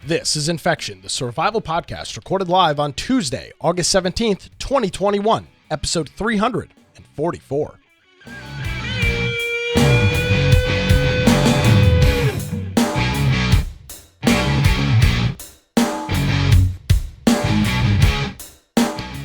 This is Infection, the survival podcast recorded live on Tuesday, August 17th, 2021, episode 344.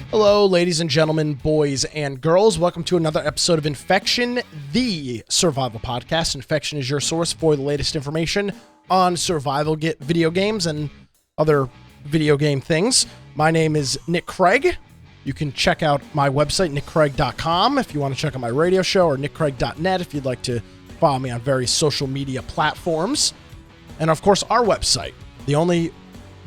Hello, ladies and gentlemen, boys and girls. Welcome to another episode of Infection, the survival podcast. Infection is your source for the latest information on survival video games and other video game things. My name is Nick Craig. You can check out my website, nickcraig.com, if you want to check out my radio show, or nickcraig.net if you'd like to follow me on various social media platforms. And of course, our website, the only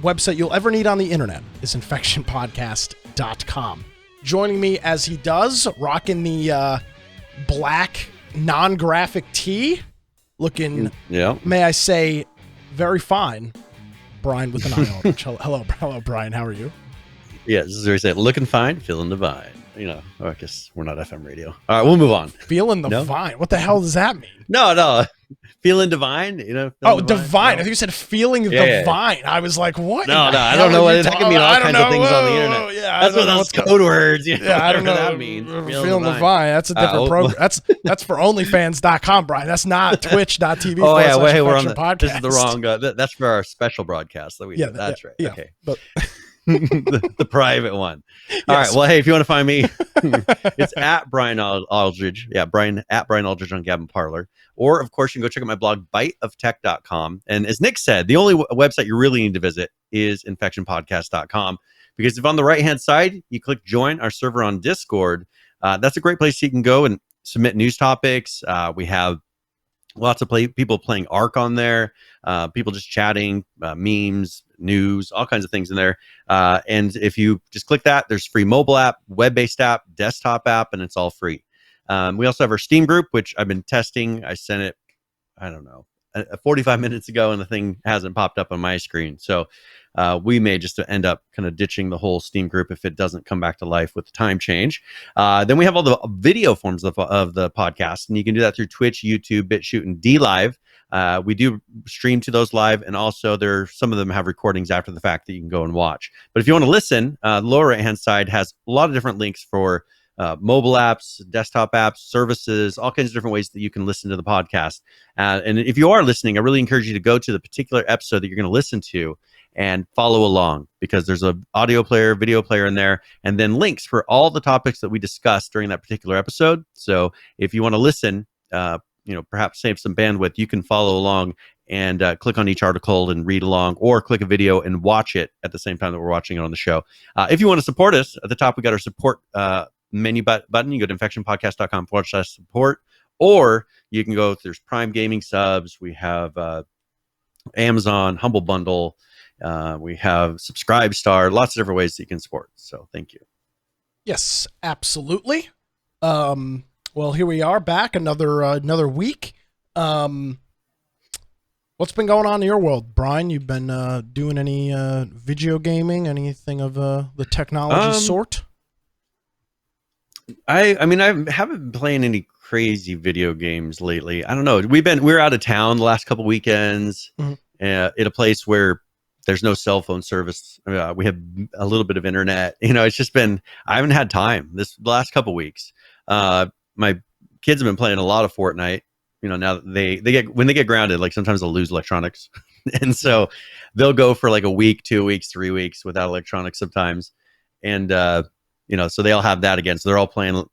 website you'll ever need on the internet, is infectionpodcast.com. Joining me as he does, rocking the black non-graphic tee, looking, may I say, very fine, Brian with an eye orange. Hello, Brian. How are you? Yeah, this is where we say, looking fine, feeling divine. You know, I guess we're not FM radio. All right, we'll move on. Feeling the vine. What the hell does that mean? No. Feeling divine, you know. Oh, divine. I think you said feeling the vine. I was like, what? No, I don't know what that can mean. All kinds of things on the internet. Yeah, that's what those code words. You know, yeah, I don't know what that means. Feeling the vine. That's a different program. That's for OnlyFans.com, Brian. That's not Twitch.tv. Oh yeah, we're on the podcast. This is the wrong. That's for our special broadcast that we. Yeah, that's right. Yeah, okay, but. the private one. All right. Well, hey, if you want to find me, it's at Brian Aldridge. Yeah, Brian Aldridge on Gavin Parler. Or, of course, you can go check out my blog, biteoftech.com. And as Nick said, the only website you really need to visit is infectionpodcast.com. Because if on the right-hand side, you click join our server on Discord, that's a great place you can go and submit news topics. We have lots of people playing Ark on there, people just chatting, memes, news, all kinds of things in there. And if you just click that, there's free mobile app, web-based app, desktop app, and it's all free. We also have our Steam group, which I've been testing. I sent it, 45 minutes ago, and the thing hasn't popped up on my screen. So we may just end up kind of ditching the whole Steam group if it doesn't come back to life with the time change. Then we have all the video forms of the podcast, and you can do that through Twitch, YouTube, BitChute, and DLive. We do stream to those live, and also some of them have recordings after the fact that you can go and watch. But if you want to listen, the lower right-hand side has a lot of different links for mobile apps, desktop apps, services, all kinds of different ways that you can listen to the podcast. And if you are listening, I really encourage you to go to the particular episode that you're going to listen to and follow along, because there's an audio player, video player in there, and then links for all the topics that we discussed during that particular episode. So if you want to listen, perhaps save some bandwidth, you can follow along and click on each article and read along, or click a video and watch it at the same time that we're watching it on the show. If you want to support us, at the top we got our support menu button. You go to infectionpodcast.com/support, or you can go, there's Prime Gaming subs, we have Amazon, Humble Bundle, we have Subscribe Star, lots of different ways that you can support. So thank you. Yes, absolutely. Well, here we are back another week. What's been going on in your world, Brian? You've been doing any video gaming, anything of the technology sort? I haven't been playing any crazy video games lately. I don't know. We're out of town the last couple weekends, at a place where there's no cell phone service. We have a little bit of internet. It's just been, I haven't had time the last couple weeks. My kids have been playing a lot of Fortnite. Now that when they get grounded, like sometimes they'll lose electronics, and so they'll go for like a week, 2 weeks, 3 weeks without electronics sometimes, and so they all have that again. So they're all playing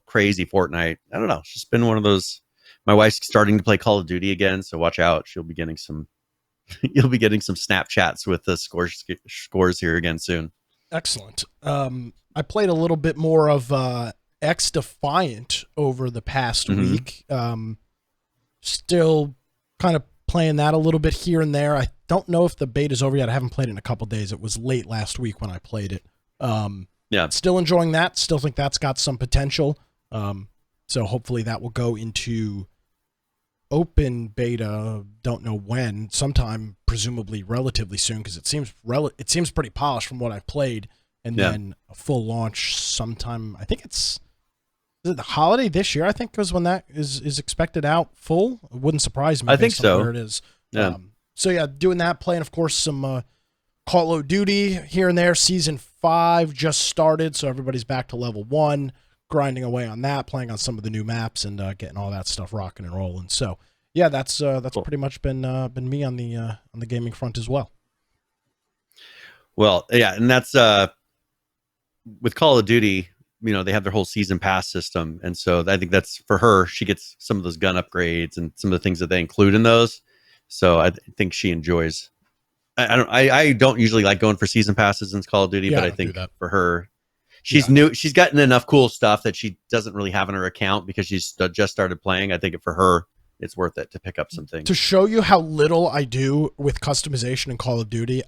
crazy Fortnite. I don't know. It's just been one of those. My wife's starting to play Call of Duty again, so watch out. She'll be getting some. You'll be getting some Snapchats with the scores here again soon. Excellent. I played a little bit more of X Defiant over the past week. Still kind of playing that a little bit here and there. I don't know if the beta's over yet. I haven't played it in a couple days. It was late last week when I played it. Still enjoying that. Still think that's got some potential. So hopefully that will go into open beta. Don't know when. Sometime, presumably relatively soon, because it seems pretty polished from what I've played. And then a full launch sometime. I think is it the holiday this year? I think was when that is expected out full. It wouldn't surprise me. I think so. Where it is. So yeah, doing that, playing of course some Call of Duty here and there. Season 5 just started, so everybody's back to level 1, grinding away on that, playing on some of the new maps, and getting all that stuff rocking and rolling. So yeah, that's cool. Pretty much been me on the gaming front as well. Well, yeah, and that's with Call of Duty. You know, they have their whole season pass system, and so I think that's for her. She gets some of those gun upgrades and some of the things that they include in those. So I think she enjoys. I don't usually like going for season passes in Call of Duty, but I think for her, she's new. She's gotten enough cool stuff that she doesn't really have in her account because she's just started playing. I think for her, it's worth it to pick up some things. To show you how little I do with customization in Call of Duty,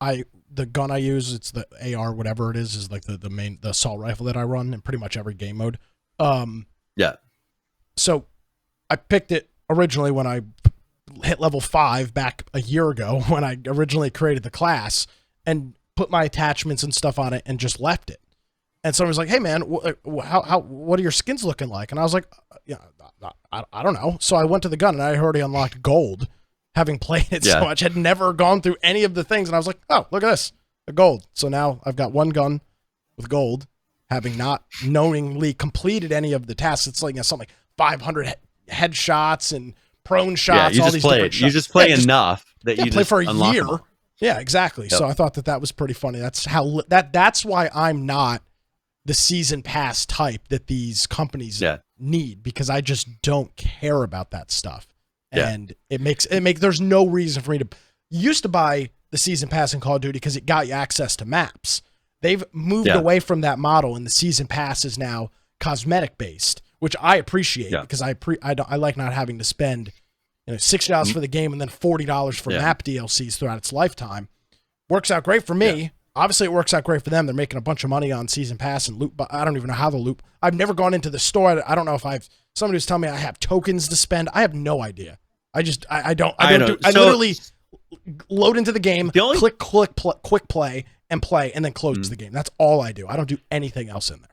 the gun I use, it's the AR, whatever it is like the assault rifle that I run in pretty much every game mode. Yeah. So I picked it originally when I hit level 5 back a year ago when I originally created the class and put my attachments and stuff on it and just left it. And someone was like, "Hey man, what are your skins looking like?" And I was like, "Yeah, I don't know." So I went to the gun and I already unlocked gold, having played it so much, had never gone through any of the things. And I was like, "Oh, look at this, a gold." So now I've got one gun with gold, having not knowingly completed any of the tasks. It's like something like 500 headshots and prone shots. Yeah, all these different shots. You just play enough that you play just for a year. Them. Yeah, exactly. Yep. So I thought that was pretty funny. That's why I'm not the season pass type that these companies need, because I just don't care about that stuff. And there's no reason for me to. You used to buy the season pass in Call of Duty because it got you access to maps. They've moved away from that model, and the season pass is now cosmetic based, which I appreciate because I like not having to spend $60 for the game and then $40 for map DLCs throughout its lifetime. Works out great for me. Yeah. Obviously, it works out great for them. They're making a bunch of money on season pass and loot, but I don't even know how the loot. I've never gone into the store. I don't know if somebody was telling me I have tokens to spend. I have no idea. I literally load into the game, quick play, and then close the game. That's all I do. I don't do anything else in there.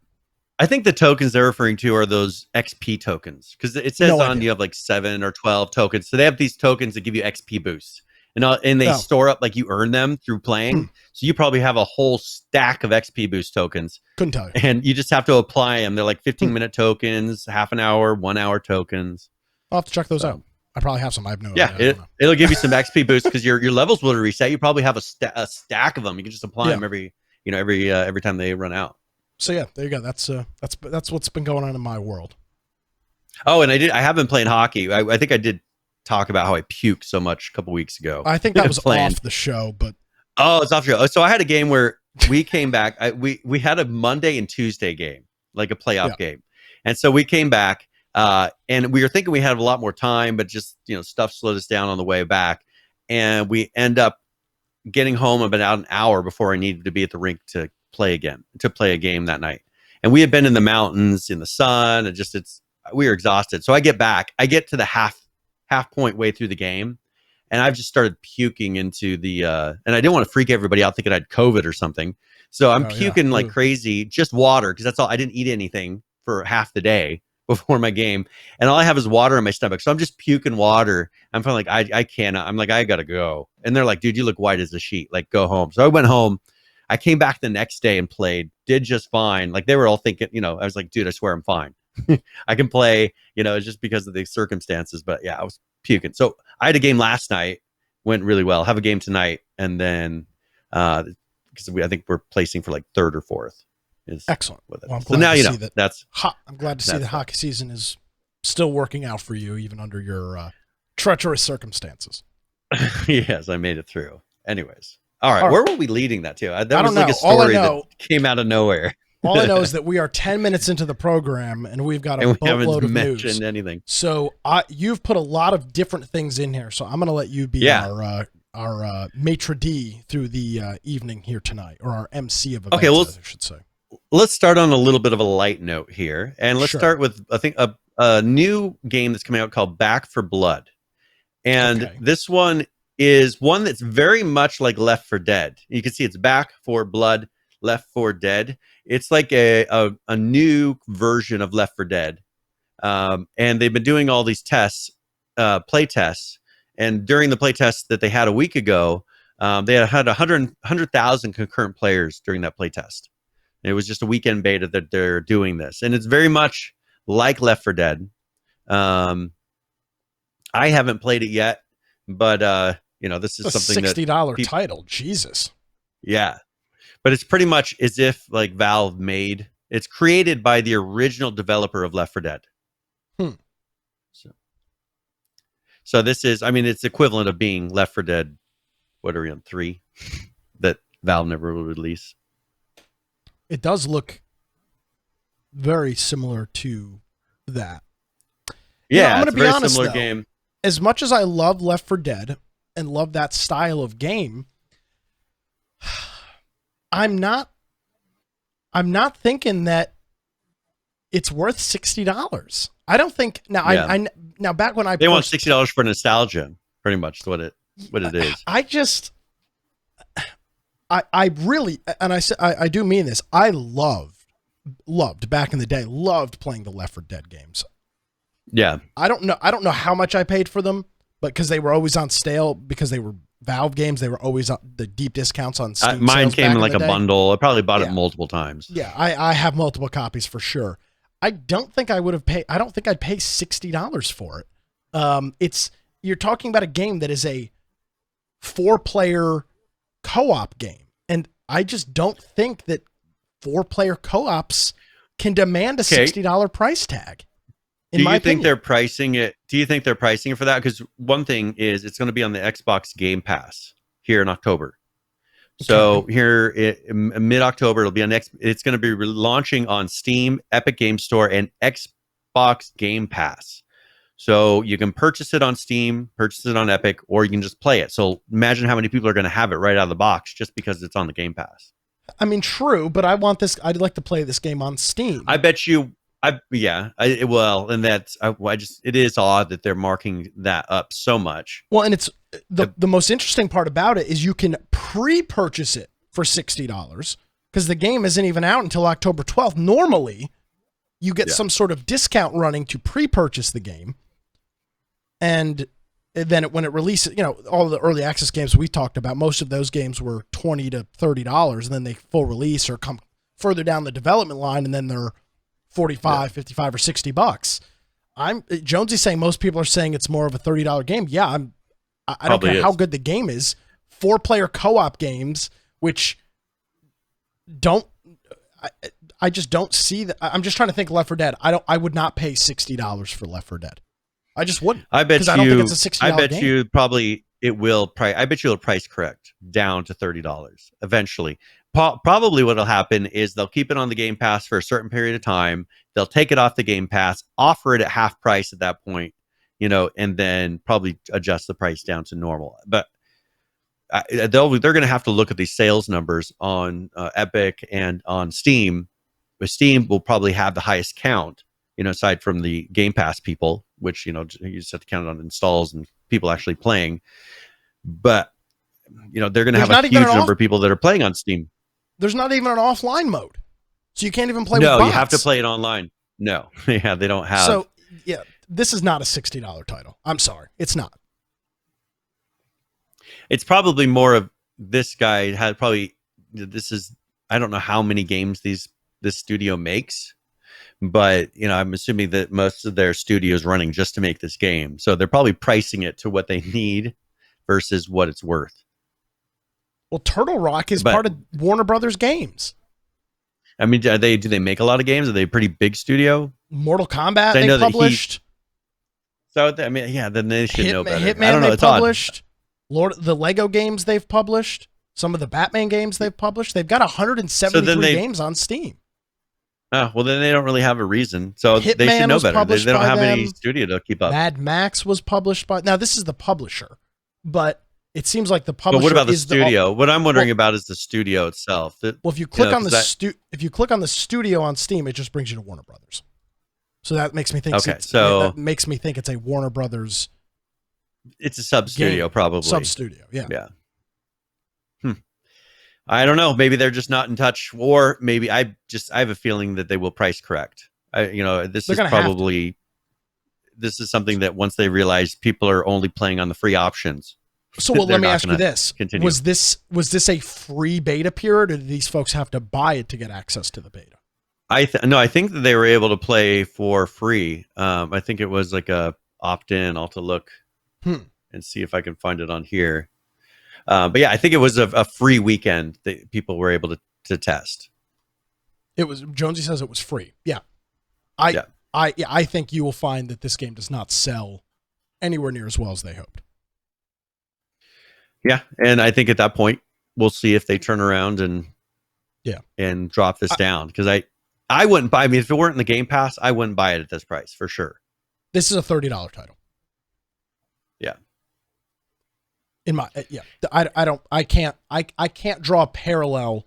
I think the tokens they're referring to are those XP tokens, because it says you have like 7 or 12 tokens. So they have these tokens that give you XP boosts, and they store up like you earn them through playing. So you probably have a whole stack of XP boost tokens. Couldn't tell you. And you just have to apply them. They're like 15-minute tokens, half an hour, 1 hour tokens. I'll have to check those out. I probably have some. I have no idea. It'll give you some XP boosts because your levels will reset. You probably have a stack of them. You can just apply them every time they run out. So yeah, there you go. That's what's been going on in my world. Oh, and I have been playing hockey. I think I did talk about how I puked so much a couple weeks ago. I think that was off the show, but it's off the show. So I had a game where we came back. We had a Monday and Tuesday game, like a playoff game, and so we came back, and we were thinking we had a lot more time, but just stuff slowed us down on the way back, and we end up getting home about an hour before I needed to be at the rink to play a game that night. And we had been in the mountains in the sun, and we were exhausted. So I get to the half point way through the game, and I've just started puking into the and I didn't want to freak everybody out thinking I had COVID or something. So I'm puking like crazy, just water, because that's all. I didn't eat anything for half the day before my game, and all I have is water in my stomach. So I'm just puking water. I'm feeling like I cannot. I'm like, I gotta go. And they're like, dude, you look white as a sheet. Like, go home. So I went home. I came back the next day and played, did just fine. Like, they were all thinking, I was like, dude, I swear I'm fine. I can play, it's just because of the circumstances. But yeah, I was puking. So I had a game last night, went really well. Have a game tonight. And then, because I think we're placing for like 3rd or 4th. Excellent. With it. Well, I'm so glad now, that's, I'm glad to see that hockey season is still working out for you, even under your treacherous circumstances. Yes, I made it through. Anyways. All right, where were we leading that to? That was like a story that came out of nowhere. All I know is that we are 10 minutes into the program, and we've got a boatload of news. Mentioned anything. So you've put a lot of different things in here. So I'm going to let you be our maitre d' through the evening here tonight, or our MC of events, I should say. Let's start on a little bit of a light note here, and let's start with I think a new game that's coming out called Back 4 Blood, and this one is one that's very much like Left 4 Dead. You can see it's Back 4 Blood, Left 4 Dead. It's like a new version of Left 4 Dead. And they've been doing all these tests, play tests, And during the playtest that they had a week ago, they had 100,000 concurrent players during that playtest. It was just a weekend beta that they're doing this. And it's very much like Left 4 Dead. I haven't played it yet, but this is something $60 title. Jesus. Yeah. But it's pretty much as if like Valve made, it's created by the original developer of Left 4 Dead. So this is, I mean, it's equivalent of being Left 4 Dead, what are we on, 3? That Valve never will release. It does look very similar to that. Yeah, I'm going to be honest, similar though, game. As much as I love Left 4 Dead and love that style of game, I'm not thinking that it's worth $60. I don't think now. Yeah. I now back when they want $60 for nostalgia, pretty much what it is. I really, and I do mean this. I loved back in the day. Loved playing the Left 4 Dead games. Yeah. I don't know how much I paid for them, but because they were always on sale, because they were Valve games, they were always on the deep discounts on Steam. Mine came in like a bundle. I probably bought it multiple times. Yeah, I have multiple copies for sure. I don't think I would have paid. I don't think I'd pay $60 for it. You're talking about a game that is a 4-player co-op game, and I just don't think that 4-player co-ops can demand a $60 price tag. Do you think they're pricing it? Do you think they're pricing it for that? Because one thing is it's going to be on the Xbox Game Pass here in October. So here in mid-October, it'll be on it's going to be launching on Steam, Epic Game Store, and Xbox Game Pass. So you can purchase it on Steam, purchase it on Epic, or you can just play it. So imagine how many people are going to have it right out of the box just because it's on the Game Pass. I mean, true, but I'd like to play this game on Steam. I bet you. It is odd that they're marking that up so much. Well, and it's the most interesting part about it is you can pre-purchase it for $60 because the game isn't even out until October 12th. Normally, you get some sort of discount running to pre-purchase the game, and then when it releases, all the early access games we talked about, most of those games were $20 to $30, and then they full release or come further down the development line, and then they're $45, $55, or $60. Jonesy's saying most people are saying it's more of a $30 game. Yeah, I don't care how good the game is. 4-player co-op games, which I just don't see that. I'm just trying to think Left 4 Dead. I would not pay $60 for Left 4 Dead. I just wouldn't. I bet you. I don't think it's a $60 I bet game. you probably it will price. I bet you it'll price correct down to $30 eventually. Probably what'll happen is they'll keep it on the Game Pass for a certain period of time. They'll take it off the Game Pass, offer it at half price at that point, and then probably adjust the price down to normal. But they're going to have to look at these sales numbers on Epic and on Steam. But Steam will probably have the highest count, aside from the Game Pass people, which you just have to count it on installs and people actually playing. But they're going to have a huge number of people that are playing on Steam. There's not even an offline mode. So you can't even play with bots. bots. You have to play it online. No. Yeah, they don't have. So, yeah, this is not a $60 title. I'm sorry. It's not. It's probably more of this guy had probably, I don't know how many games this studio makes, but, I'm assuming that most of their studio is running just to make this game. So they're probably pricing it to what they need versus what it's worth. Well, Turtle Rock is part of Warner Brothers games. I mean, do they make a lot of games? Are they a pretty big studio? Mortal Kombat they published. Then they should know better. Hitman I don't know. They published. The Lego games they've published. Some of the Batman games they've published. They've got 173 games on Steam. Oh, well, then they don't really have a reason. So Hitman they should know better. They don't have any studio to keep up. Mad Max was published by... Now, this is the publisher, but... It seems like the publisher. But what about the studio? What I'm wondering about is the studio itself. If you click on the studio on Steam, it just brings you to Warner Brothers. So that makes me think. Okay, that makes me think it's a Warner Brothers. It's a sub studio, probably. Sub studio, yeah. Yeah. I don't know. Maybe they're just not in touch, or maybe I have a feeling that they will price correct. This is probably. this is something that once they realize people are only playing on the free options. So let me ask you this: continue. Was this a free beta period, or did these folks have to buy it to get access to the beta? No, I think that they were able to play for free. I think it was like a opt-in. I'll have to look and see if I can find it on here. But yeah, I think it was a free weekend that people were able to test. It was. Jonesy says it was free. Yeah. I think you will find that this game does not sell anywhere near as well as they hoped. Yeah, and I think at that point we'll see if they turn around and drop this down, because I wouldn't buy. I mean, if it weren't in the Game Pass, I wouldn't buy it at this price for sure. This is a $30 title. Yeah. I can't draw a parallel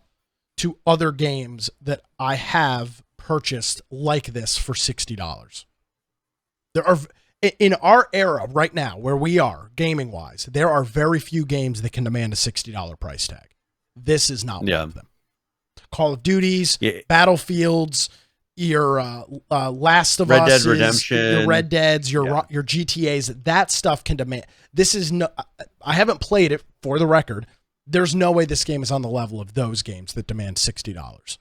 to other games that I have purchased like this for $60. There are, in our era right now where we are gaming wise, there are very few games that can demand a $60 price tag. This is not one of them. Call of Duties, Battlefields, your Last of Us, Red Dead Redemption, your Red Deads, your GTAs, that stuff can demand. This is no. I haven't played it, for the record. There's no way this game is on the level of those games that demand $60.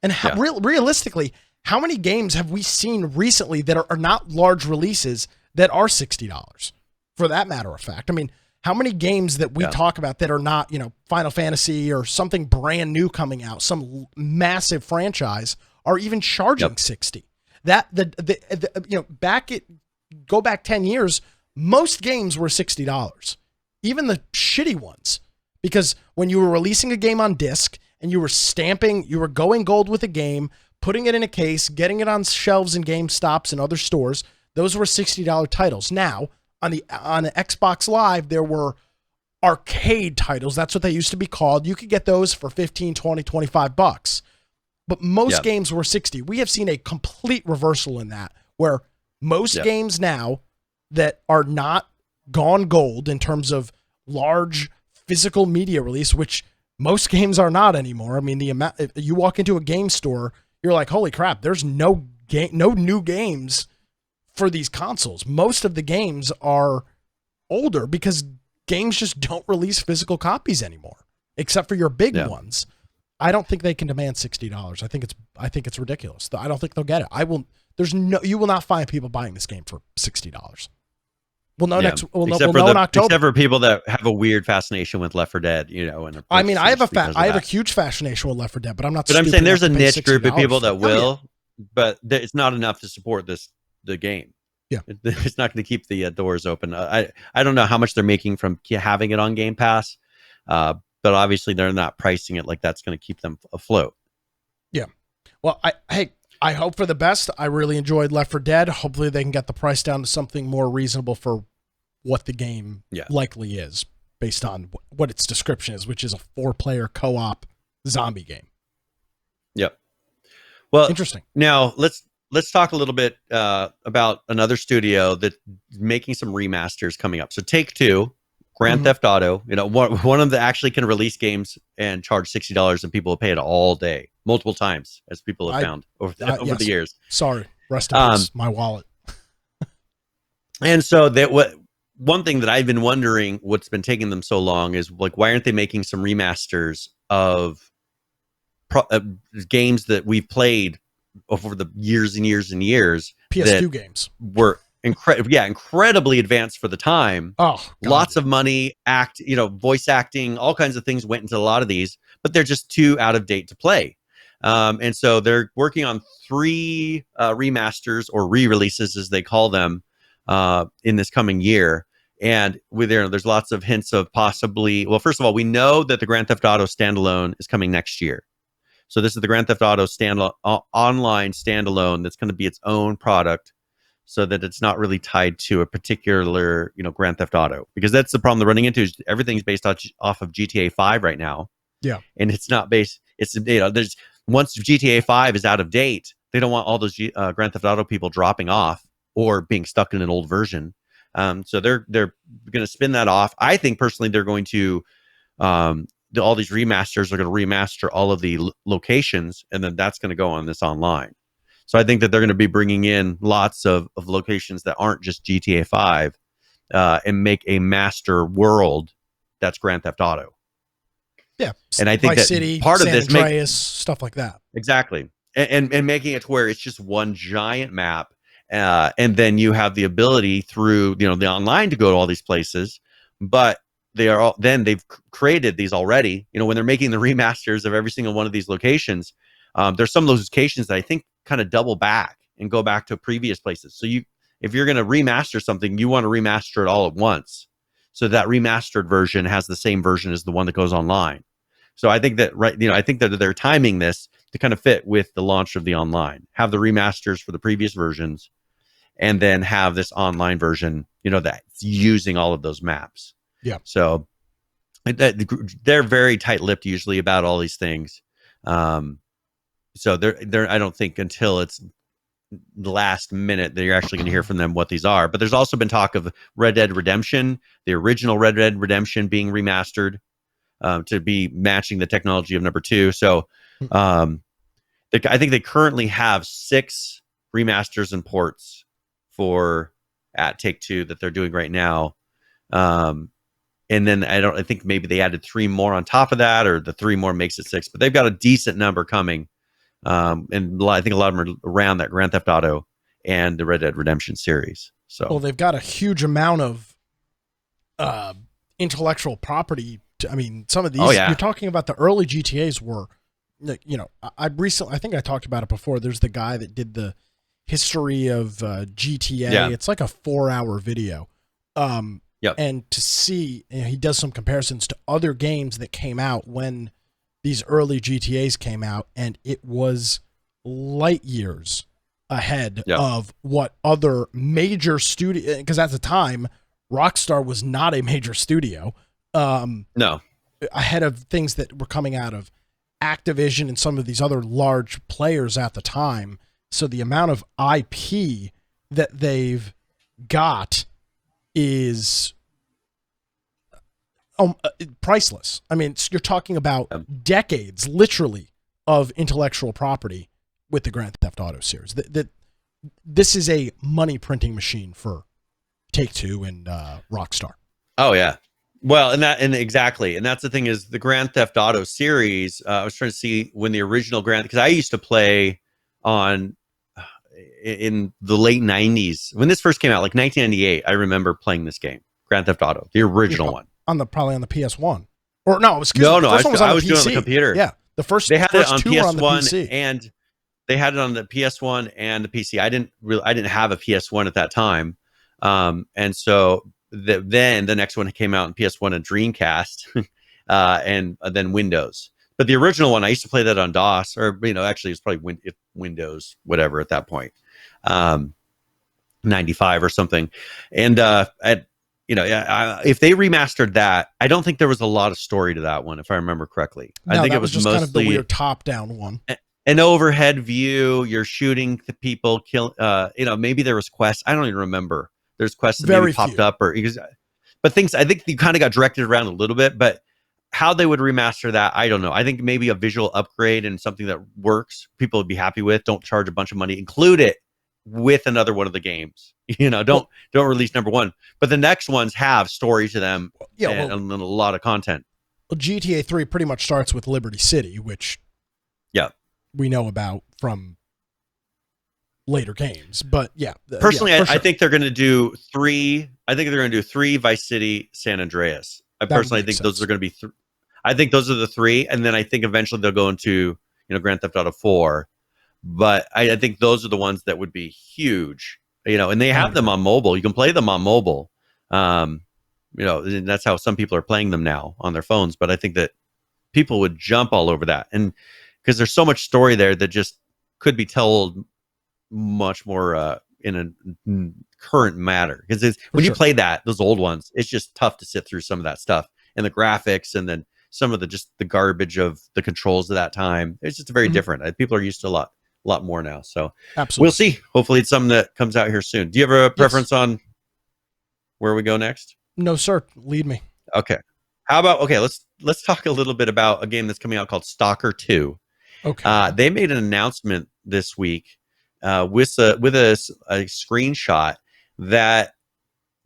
And realistically, how many games have we seen recently that are not large releases that are $60? For that matter of fact, I mean, how many games that we talk about that are not, Final Fantasy or something brand new coming out, some massive franchise, are even charging $60? Go back 10 years, most games were $60, even the shitty ones, because when you were releasing a game on disc and you were going gold with a game, putting it in a case, getting it on shelves in GameStops and other stores, those were $60 titles. Now, on the Xbox Live, there were arcade titles. That's what they used to be called. You could get those for $15, $20, $25. But most games were $60. We have seen a complete reversal in that, where most games now that are not gone gold in terms of large physical media release, which most games are not anymore. I mean, the amount, if you walk into a game store, you're like, holy crap, there's no new games for these consoles. Most of the games are older because games just don't release physical copies anymore, except for your big ones. I don't think they can demand $60. I think it's ridiculous. I don't think they'll get it. You will not find people buying this game for $60. We'll know in October. Except for people that have a weird fascination with Left 4 Dead, and I mean, I have a huge fascination with Left 4 Dead, but I'm not. But I'm saying there's a niche group of people that will, but it's not enough to support the game. Yeah, it's not going to keep the doors open. I don't know how much they're making from having it on Game Pass, but obviously they're not pricing it like that's going to keep them afloat. Yeah. Well, I hope for the best. I really enjoyed Left 4 Dead. Hopefully they can get the price down to something more reasonable for what the game likely is, based on what its description is, which is a 4-player co-op zombie game. Yep. Well, interesting. Now let's talk a little bit about another studio that's making some remasters coming up. So Take-Two, Grand Theft Auto, one of them actually can release games and charge $60, and people will pay it all day, multiple times, as people have found over the years. Sorry, rest in peace, my wallet. And so one thing that I've been wondering, what's been taking them so long, is like, why aren't they making some remasters of games that we've played over the years and years and years? PS2 games were incredibly advanced for the time. Lots of money, voice acting, all kinds of things went into a lot of these, but they're just too out of date to play. And so they're working on 3 remasters, or re-releases as they call them, in this coming year. And there's lots of hints of possibly, well, first of all, we know that the Grand Theft Auto standalone is coming next year. So this is the Grand Theft Auto online standalone that's going to be its own product, so that it's not really tied to a particular, Grand Theft Auto, because that's the problem they're running into, is everything's based off of GTA 5 right now. Yeah. And it's not based, there's, once GTA 5 is out of date, they don't want all those Grand Theft Auto people dropping off or being stuck in an old version. So they're going to spin that off. I think personally they're going to, all these remasters are going to remaster all of the locations, and then that's going to go on this online. So I think that they're going to be bringing in lots of locations that aren't just GTA 5 and make a master world that's Grand Theft Auto. Yeah. And I think Vice that City, part San of this Andreas, stuff like that. Exactly. And making it to where it's just one giant map. And then you have the ability through, the online to go to all these places, but they've created these already, when they're making the remasters of every single one of these locations. There's some of those locations that I think kind of double back and go back to previous places. So if you're going to remaster something, you want to remaster it all at once. So that remastered version has the same version as the one that goes online. So I think that, I think that they're timing this to kind of fit with the launch of the online, have the remasters for the previous versions, and then have this online version, that's using all of those maps. Yeah. So they're very tight-lipped usually about all these things. So they're I don't think until it's the last minute that you're actually going to hear from them what these are. But there's also been talk of Red Dead Redemption, the original Red Dead Redemption being remastered to be matching the technology of number 2. So I think they currently have 6 remasters and ports at Take-Two that they're doing right now. And then I think maybe they added 3 more on top of that, or the 3 more makes it 6, but they've got a decent number coming. And I think a lot of them are around that Grand Theft Auto and the Red Dead Redemption series. So, well, they've got a huge amount of intellectual property. I mean, some of these, you're talking about the early GTAs were, I think I talked about it before. There's the guy that did the history of GTA. Yeah. It's like a 4-hour video. And to see, he does some comparisons to other games that came out when these early GTAs came out, and it was light years ahead of what other major studio, because at the time, Rockstar was not a major studio. No. Ahead of things that were coming out of Activision and some of these other large players at the time. So the amount of IP that they've got is priceless. I mean, you're talking about decades, literally, of intellectual property with the Grand Theft Auto series. This is a money printing machine for Take-Two and Rockstar. Oh yeah. Well, and exactly, and that's the thing is the Grand Theft Auto series. I was trying to see when the original because I used to play on in the late 90s when this first came out, like 1998. I remember playing this game, Grand Theft Auto, the original one. Probably on the PS1. Or no, I was doing it on the computer. Yeah. They had it on PS1 and they had it on the PS1 and the PC. I didn't have a PS1 at that time. And so then the next one came out on PS1 and Dreamcast and then Windows. But the original one, I used to play that on DOS, or actually it's probably Windows, whatever at that point, 95 or something. And if they remastered that, I don't think there was a lot of story to that one, if I remember correctly. No, I think it was just kind of the weird top-down one. An overhead view, you're shooting the people, maybe there was quests. I don't even remember. There's quests that maybe popped up, but things. I think you kind of got directed around a little bit, but how they would remaster that, I don't know. I think maybe a visual upgrade and something that works, people would be happy with. Don't charge a bunch of money. Include it with another one of the games. Don't release number 1, but the next ones have story to them and a lot of content. Well, GTA 3 pretty much starts with Liberty City, which we know about from later games. But personally, I think they're going to do 3. I think they're going to do 3 Vice City, San Andreas. I personally think those are going to be. I think those are the 3, and then I think eventually they'll go into Grand Theft Auto 4. But I think those are the ones that would be huge. And they have them on mobile. You can play them on mobile. And that's how some people are playing them now on their phones. But I think that people would jump all over that, and because there's so much story there that just could be told much more in a current matter. Because when you play those old ones, it's just tough to sit through some of that stuff and the graphics, and then some of the garbage of the controls of that time. It's just very different. People are used to a lot more now. So absolutely, we'll see. Hopefully, it's something that comes out here soon. Do you have a preference on where we go next? No, sir. Lead me. Okay. How about let's talk a little bit about a game that's coming out called STALKER 2. Okay. They made an announcement this week with a screenshot that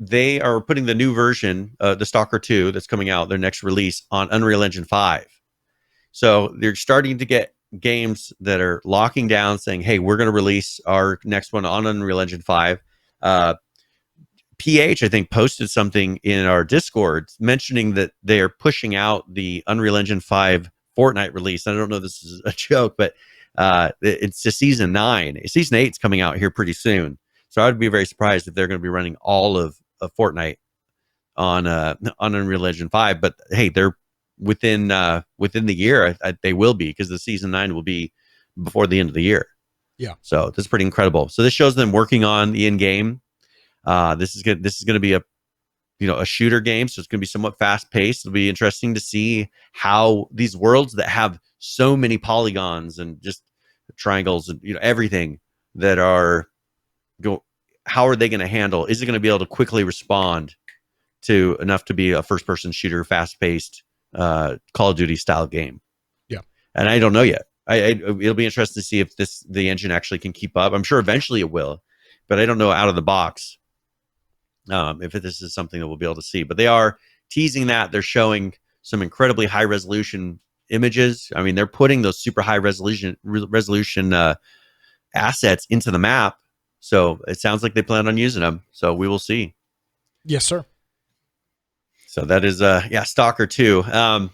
they are putting the new version, the Stalker 2 that's coming out, their next release, on Unreal Engine 5. So they're starting to get games that are locking down, saying, hey, we're going to release our next one on Unreal Engine 5. PH, I think, posted something in our Discord mentioning that they're pushing out the Unreal Engine 5 Fortnite release. I don't know if this is a joke, but it's to Season 9. Season 8 is coming out here pretty soon. So I would be very surprised if they're going to be running all of Fortnite on Unreal Engine 5. But hey, they're within the year. They will be, because the Season 9 will be before the end of the year. Yeah. So this is pretty incredible. So this shows them working on the in-game. This is going to be a shooter game, so it's going to be somewhat fast paced. It'll be interesting to see how these worlds that have so many polygons and just triangles and everything that are how are they going to handle? Is it going to be able to quickly respond to enough to be a first person shooter, fast paced Call of Duty style game? Yeah, and I don't know yet. It'll be interesting to see if the engine actually can keep up. I'm sure eventually it will, but I don't know out of the box if this is something that we'll be able to see. But they are teasing that. They're showing some incredibly high resolution images. I mean, they're putting those super high resolution assets into the map. So it sounds like they plan on using them. So we will see. Yes, sir. So that is Stalker 2.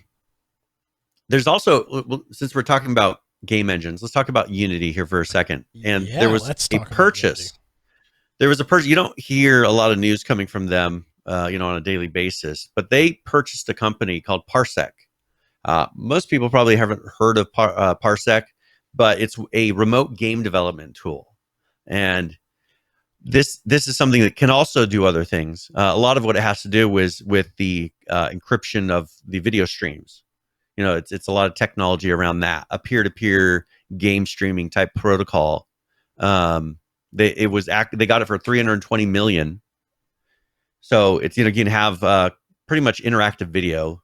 There's also, since we're talking about game engines, let's talk about Unity here for a second. And there was a purchase. There was a purchase. You don't hear a lot of news coming from them, on a daily basis, but they purchased a company called Parsec. Most people probably haven't heard of Parsec, but it's a remote game development tool. And this is something that can also do other things. A lot of what it has to do is with the encryption of the video streams. It's a lot of technology around that, a peer-to-peer game streaming type protocol. They got it for $320 million. So it's you can have pretty much interactive video.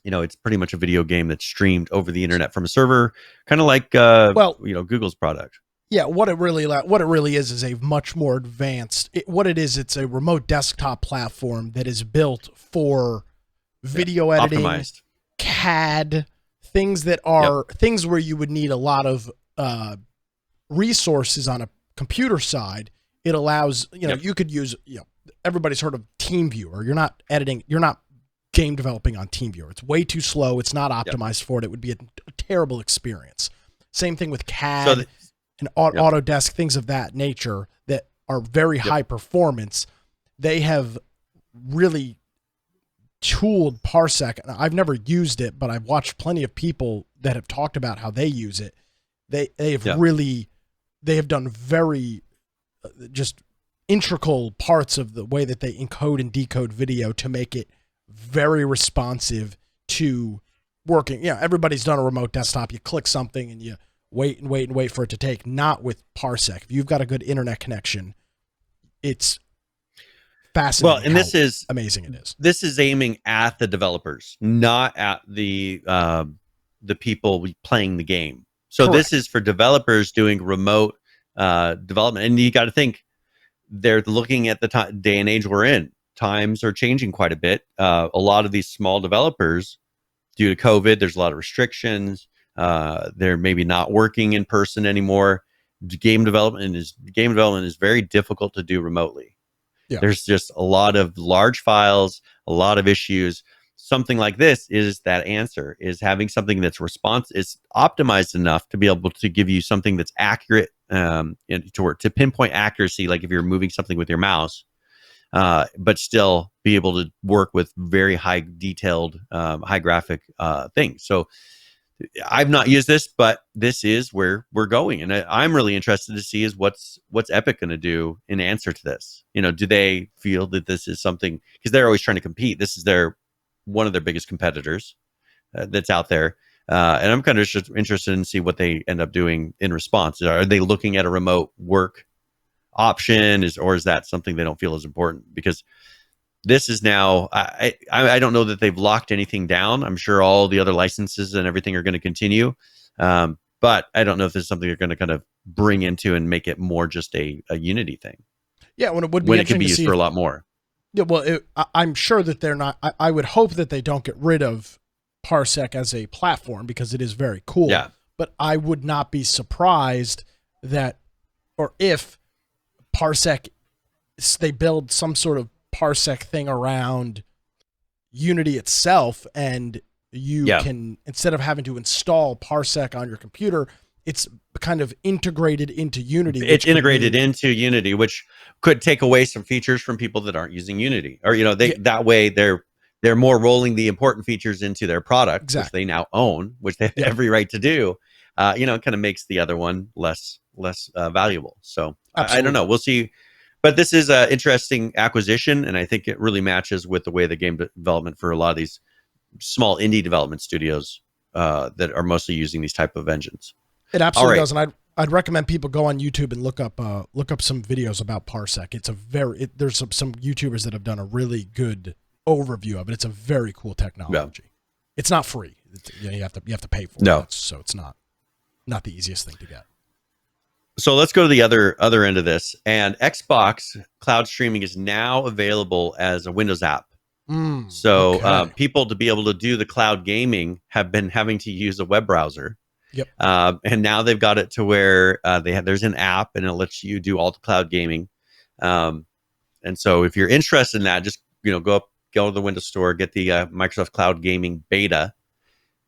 It's pretty much a video game that's streamed over the internet from a server, kind of like Google's product. Yeah, what it really is a much more advanced. It's a remote desktop platform that is built for video editing, optimized. CAD, things that are things where you would need a lot of resources on a computer side. It allows you could use everybody's heard of TeamViewer. You're not game developing on TeamViewer. It's way too slow. It's not optimized for it. It would be a terrible experience. Same thing with CAD. And Autodesk, things of that nature that are very high performance. They have really tooled Parsec. I've never used it, but I've watched plenty of people that have talked about how they use it. They have done very just integral parts of the way that they encode and decode video to make it very responsive to working. Everybody's done a remote desktop. You click something and you wait for it to take. Not with Parsec. If you've got a good internet connection, it's fascinating. Well, and this is amazing. It is. This is aiming at the developers, not at the people playing the game. So Correct. This is for developers doing remote development. And you got to think they're looking at the day and age we're in. Times are changing quite a bit. A lot of these small developers, due to COVID, there's a lot of restrictions. They're maybe not working in person anymore. Game development is very difficult to do remotely. Yeah. There's just a lot of large files, a lot of issues. Something like this is that answer, is having something that's is optimized enough to be able to give you something that's accurate, to pinpoint accuracy, like if you're moving something with your mouse, but still be able to work with very high detailed, high graphic things. So I've not used this, but this is where we're going, and I'm really interested to see is what's Epic going to do in answer to this. Do they feel that this is something, because they're always trying to compete? This is one of their biggest competitors that's out there, and I'm kind of just interested in see what they end up doing in response. Are they looking at a remote work option, or is that something they don't feel is important? Because this is now, I don't know that they've locked anything down. I'm sure all the other licenses and everything are going to continue. But I don't know if this is something they're going to kind of bring into and make it more just a Unity thing. Yeah, when it would be when it could be used for a lot more. Yeah, well, I'm sure that they're not. I would hope that they don't get rid of Parsec as a platform because it is very cool. Yeah. But I would not be surprised that, or if Parsec, they build some sort of Parsec thing around Unity itself, and you can, instead of having to install Parsec on your computer, it's kind of integrated into Unity. It's integrated into Unity, which could take away some features from people that aren't using Unity, or that way they're more rolling the important features into their product, which they now own, which they have every right to do. It kind of makes the other one less valuable. So I don't know. We'll see. But this is an interesting acquisition, and I think it really matches with the way the game development for a lot of these small indie development studios that are mostly using these type of engines. It absolutely does, and I'd recommend people go on YouTube and look up some videos about Parsec. It's there's some YouTubers that have done a really good overview of it. It's a very cool technology. Yeah. It's not free. You have to pay for it. So it's not the easiest thing to get. So let's go to the other end of this. And Xbox cloud streaming is now available as a Windows app. People, to be able to do the cloud gaming, have been having to use a web browser. Yep. And now they've got it to where there's an app, and it lets you do all the cloud gaming. And so if you're interested in that, just go to the Windows Store, get the Microsoft Cloud Gaming Beta,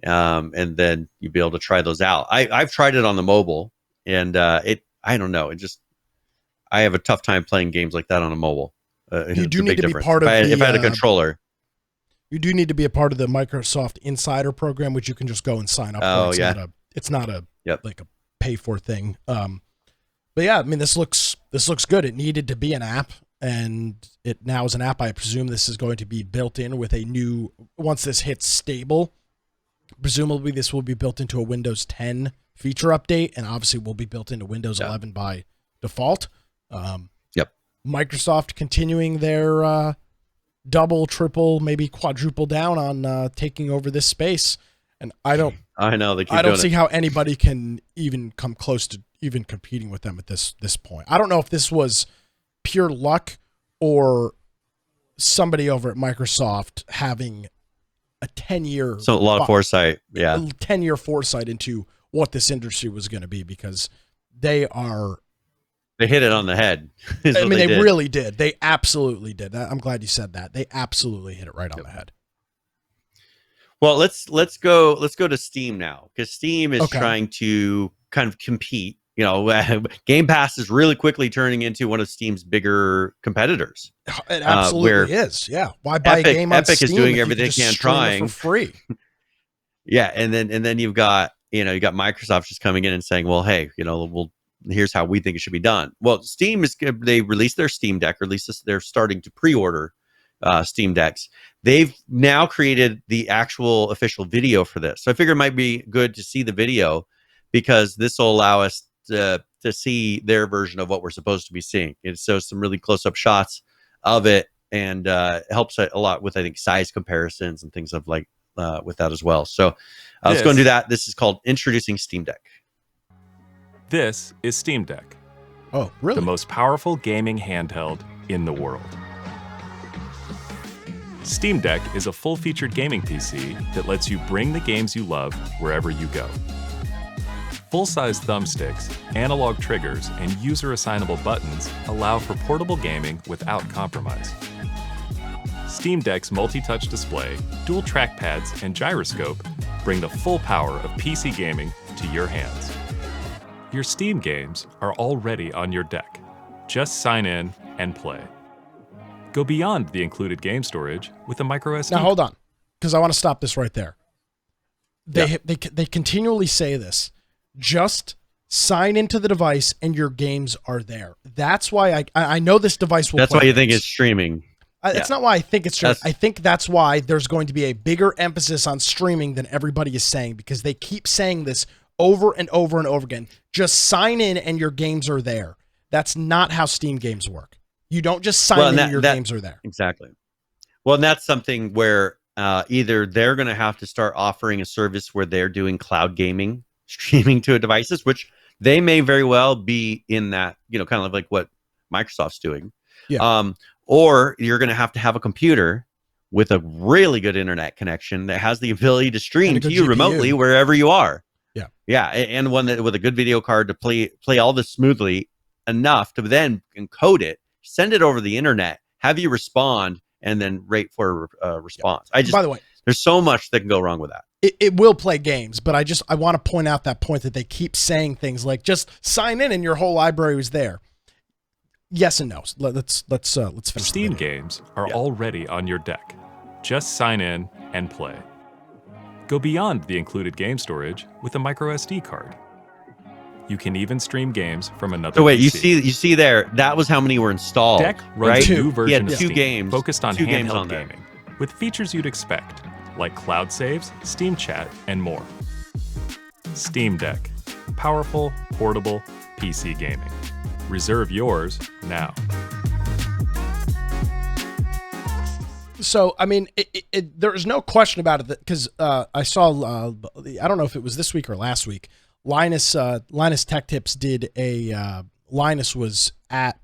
and then you'll be able to try those out. I've tried it on the mobile, and I don't know. I have a tough time playing games like that on a mobile. You do need to be part of if I had a controller. You do need to be a part of the Microsoft Insider program, which you can just go and sign up for. It's not a like a pay for thing. But yeah, I mean, this looks good. It needed to be an app, and it now is an app. I presume this is going to be built in with once this hits stable, presumably this will be built into a Windows 10 feature update, and obviously will be built into Windows 11 by default. Microsoft continuing their double, triple, maybe quadruple down on taking over this space, and I don't see how anybody can even come close to even competing with them at this point. I don't know if this was pure luck or somebody over at Microsoft having a 10-year, so a lot of foresight, 10-year foresight into what this industry was going to be, because they hit it on the head. I mean, they really did. They absolutely did. I'm glad you said that. They absolutely hit it right on the head. Well, let's go to Steam now, because Steam is trying to kind of compete. Game Pass is really quickly turning into one of Steam's bigger competiters. It absolutely is. Yeah. Why buy a game on Steam? Epic is doing everything they can, trying for free. Yeah, and then you've got Microsoft just coming in and saying, well, hey, here's how we think it should be done. Well, Steam they released their Steam Deck, they're starting to pre-order Steam Decks. They've now created the actual official video for this. So I figure it might be good to see the video, because this will allow us to see their version of what we're supposed to be seeing. It shows some really close-up shots of it, and helps a lot with, I think, size comparisons and things of like with that as well. So let's go and do that. This is called Introducing Steam Deck. This is Steam Deck. Oh, really? The most powerful gaming handheld in the world. Steam Deck is a full-featured gaming PC that lets you bring the games you love wherever you go. Full-size thumbsticks, analog triggers, and user-assignable buttons allow for portable gaming without compromise. Steam Deck's multi-touch display, dual trackpads, and gyroscope bring the full power of PC gaming to your hands. Your Steam games are already on your deck. Just sign in and play. Go beyond the included game storage with a microSD. Now hold on, because I want to stop this right there. They continually say this. Just sign into the device and your games are there. That's why I know this device will. That's why you think it's streaming. That's not why I think it's streaming. I think that's why there's going to be a bigger emphasis on streaming than everybody is saying, because they keep saying this over and over and over again. Just sign in and your games are there. That's not how Steam games work. You don't just sign in and your games are there. Exactly. Well, and that's something where either they're going to have to start offering a service where they're doing cloud gaming, streaming to devices, which they may very well be in that, kind of like what Microsoft's doing. Yeah. Or you're going to have a computer with a really good internet connection that has the ability to stream to you GPU. remotely wherever you are. Yeah, and one that with a good video card to play all this smoothly enough to then encode it, send it over the internet, have you respond, and then rate for a response. By the way, there's so much that can go wrong with that. It will play games, but I want to point out that point that they keep saying things like just sign in and your whole library was there. Yes and no. Let's finish. Steam games are already on your deck. Just sign in and play. Go beyond the included game storage with a micro SD card. You can even stream games from another. So wait, PC. you see there? That was how many were installed. Deck runs right? a new version of two Steam games focused on two games handheld on there. gaming, with features you'd expect, like cloud saves, Steam Chat, and more. Steam Deck, powerful, portable PC gaming. Reserve yours now. So, I mean, there is no question about it because I saw, I don't know if it was this week or last week, Linus Tech Tips did Linus was at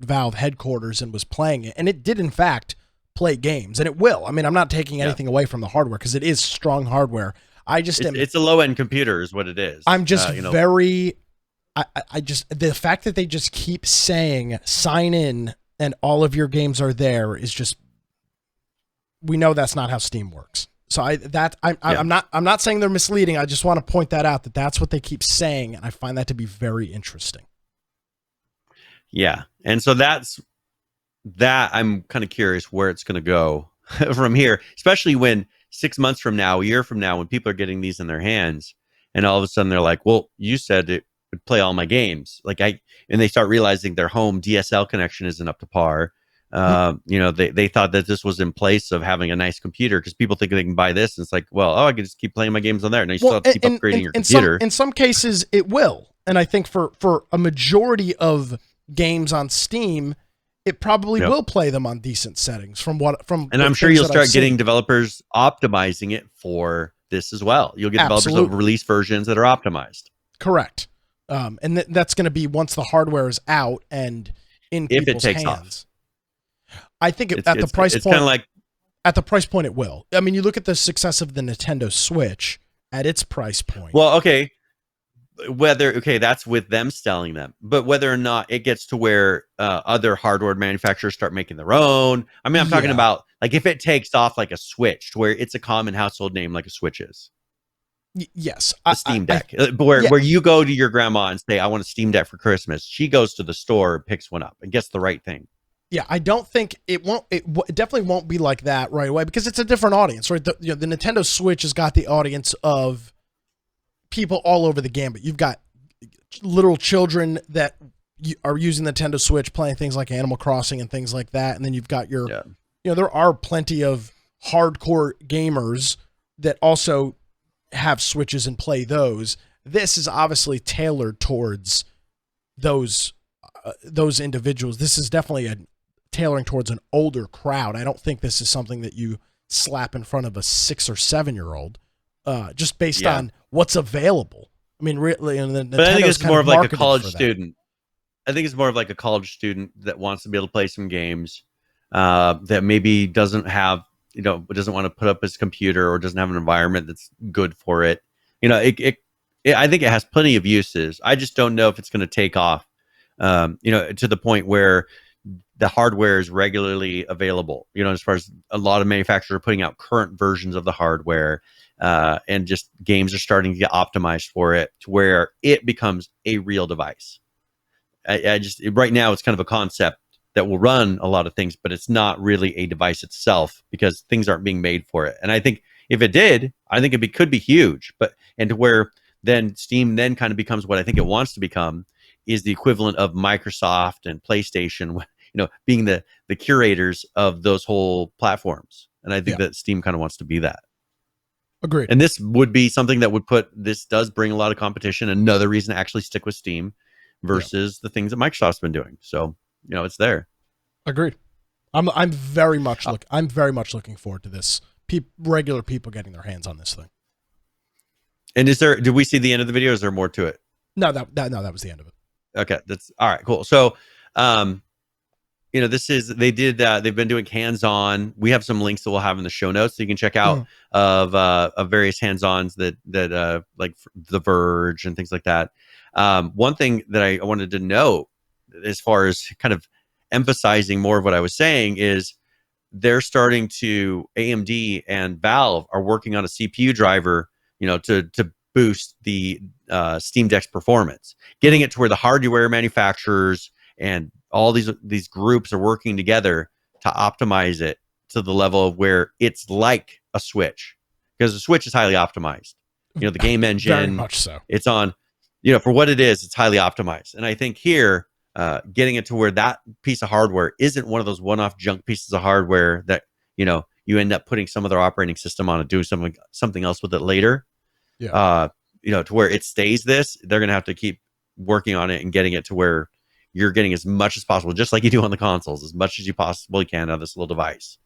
Valve headquarters and was playing it, and it did, in fact, play games, and it will. I mean, I'm not taking anything away from the hardware because it is strong hardware. It's a low-end computer is what it is. I'm just the fact that they just keep saying sign in and all of your games are there is just, we know that's not how Steam works. So I'm not saying they're misleading. I just want to point that out, that that's what they keep saying, and I find that to be very interesting. Yeah, and so that's that. I'm kind of curious where it's going to go from here, especially when 6 months from now, a year from now, when people are getting these in their hands, and all of a sudden they're like, "Well, you said it would play all my games." And they start realizing their home DSL connection isn't up to par. They thought that this was in place of having a nice computer because people think they can buy this, and it's like, well, I can just keep playing my games on there. No, you still have to keep upgrading your computer. In some cases, it will, and I think for a majority of games on Steam, it probably will play them on decent settings. And I'm sure you'll start getting developers optimizing it for this as well. You'll get developers that release versions that are optimized. Correct, and that's going to be once the hardware is out and in people's hands. Off. I think at the price point, kind of like at the price point, it will. I mean, you look at the success of the Nintendo Switch at its price point. Well, okay, that's with them selling them, but whether or not it gets to where other hardware manufacturers start making their own. I mean, I'm talking about like if it takes off like a Switch, to where it's a common household name like a Switch is. Yes, a Steam Deck, where you go to your grandma and say, "I want a Steam Deck for Christmas." She goes to the store, picks one up, and gets the right thing. Yeah, I don't think it won't. It definitely won't be like that right away because it's a different audience, right? The Nintendo Switch has got the audience of people all over the gambit. You've got little children that are using the Nintendo Switch, playing things like Animal Crossing and things like that, and then you've got your, there are plenty of hardcore gamers that also have Switches and play those. This is obviously tailored towards those individuals. This is definitely tailoring towards an older crowd. I don't think this is something that you slap in front of a 6 or 7 year old, just based on what's available. I mean, really, but I think it's more of like a college student. I think it's more of like a college student that wants to be able to play some games, that maybe doesn't have, doesn't want to put up his computer or doesn't have an environment that's good for it. I think it has plenty of uses. I just don't know if it's going to take off, to the point where the hardware is regularly available, as far as a lot of manufacturers are putting out current versions of the hardware, and just games are starting to get optimized for it to where it becomes a real device. Right now it's kind of a concept that will run a lot of things, but it's not really a device itself because things aren't being made for it. And I think if it did, I think it could be huge, and to where then Steam then kind of becomes what I think it wants to become, is the equivalent of Microsoft and PlayStation, being the curators of those whole platforms. And I think that Steam kind of wants to be that. Agreed. And this would be something that this does bring a lot of competition. Another reason to actually stick with Steam versus the things that Microsoft's been doing. So, it's there. Agreed. I'm very much looking forward to this. Regular people getting their hands on this thing. And did we see the end of the video? Is there more to it? No, that was the end of it. Okay, that's all right. Cool. So, they've been doing hands-on. We have some links that we'll have in the show notes, so you can check out of various hands-ons that like The Verge and things like that. One thing that I wanted to note, as far as kind of emphasizing more of what I was saying, is they're starting to AMD and Valve are working on a CPU driver, to boost the Steam Deck's performance, getting it to where the hardware manufacturers and all these groups are working together to optimize it to the level of where it's like a Switch, because the Switch is highly optimized. The game engine, very much so. It's on, for what it is, it's highly optimized. And I think here, getting it to where that piece of hardware isn't one of those one-off junk pieces of hardware that you end up putting some other operating system on and do something else with it later. Yeah. To where it stays this, they're going to have to keep working on it and getting it to where you're getting as much as possible, just like you do on the consoles, as much as you possibly can out of this little device.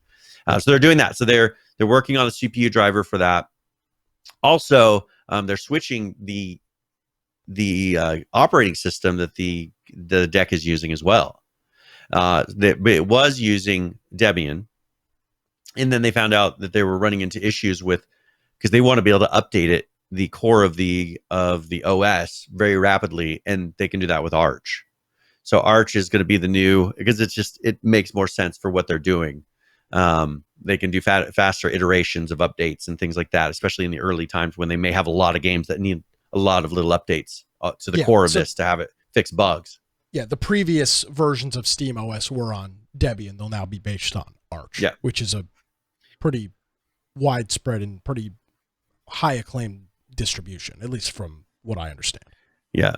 So they're doing that. So they're working on a CPU driver for that. Also, they're switching the operating system that the deck is using as well. It was using Debian, and then they found out that they were running into issues because they want to be able to update the core of the OS very rapidly, and they can do that with Arch. So Arch is going to be the new, because it makes more sense for what they're doing. They can do faster iterations of updates and things like that, especially in the early times when they may have a lot of games that need a lot of little updates to the core of this to have it fix bugs. Yeah, the previous versions of Steam OS were on Debian. They'll now be based on Arch, which is a pretty widespread and pretty high acclaimed distribution, at least from what I understand. Yeah,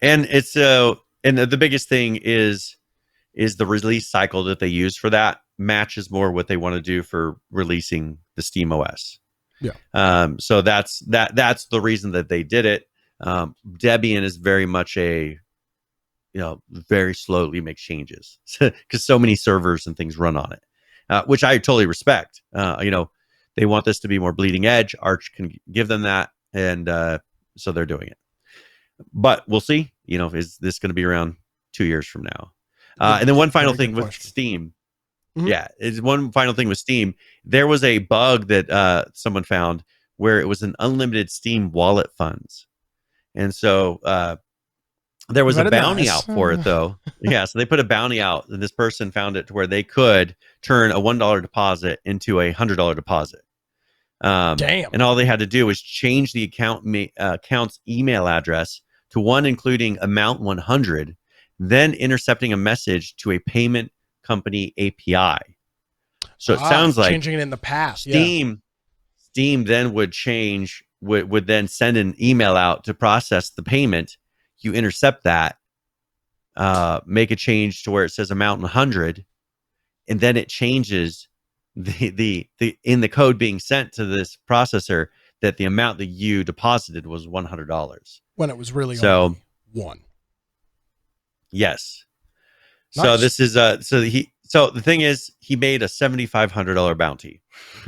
and it's and the biggest thing is the release cycle that they use for that matches more what they want to do for releasing the Steam OS. So that's the reason that they did it. Debian is very much very slowly makes changes because so many servers and things run on it, which I totally respect. They want this to be more bleeding edge. Arch can give them that, and so they're doing it. But we'll see. Is this going to be around 2 years from now? And then one final thing with Steam. Mm-hmm. Yeah, is one final thing with Steam. There was a bug that someone found where it was an unlimited Steam wallet funds, and so there was a bounty out for it, though. Yeah, so they put a bounty out, and this person found it to where they could turn a $1 deposit into a $100 deposit. Damn! And all they had to do was change the account's email address to one including amount 100, then intercepting a message to a payment company API. So it sounds like changing it in the past. Steam then would then send an email out to process the payment. You intercept that, make a change to where it says amount 100, and then it changes the in the code being sent to this processor that the amount that you deposited was $100 when it was really only one. Yes. Nice. So this is so the thing is, he made a $7,500 bounty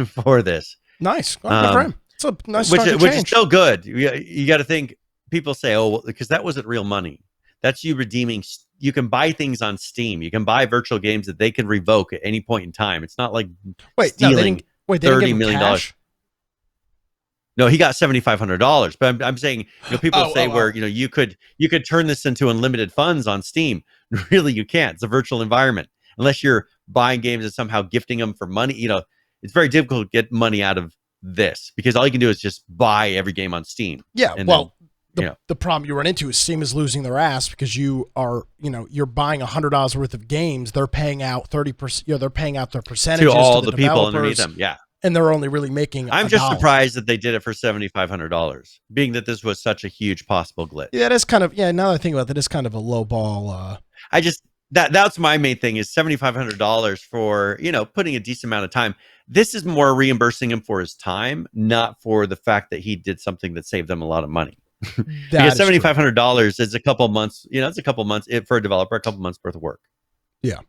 for this. Nice. Good for him. It's a nice which is still good. You got to think. People say, "Oh, because that wasn't real money." That's you redeeming. You can buy things on Steam. You can buy virtual games that they can revoke at any point in time. It's not like stealing $30 million. No, he got $7,500. But I'm saying, people say where you could turn this into unlimited funds on Steam. Really, you can't. It's a virtual environment unless you're buying games and somehow gifting them for money. It's very difficult to get money out of this because all you can do is just buy every game on Steam. Yeah, the problem you run into is Steam is losing their ass because you are, you're buying $100 worth of games. They're paying out 30%. They're paying out their percentages to all the people underneath them. Yeah, and they're only really making. I'm just surprised that they did it for $7,500, being that this was such a huge possible glitch. Yeah, that is kind of. Yeah, now that I think about it, it's kind of a low ball. That's my main thing is $7,500 for putting a decent amount of time. This is more reimbursing him for his time, not for the fact that he did something that saved them a lot of money. Because $7,500 is a couple months. It's a couple months for a developer, a couple months worth of work. Yeah,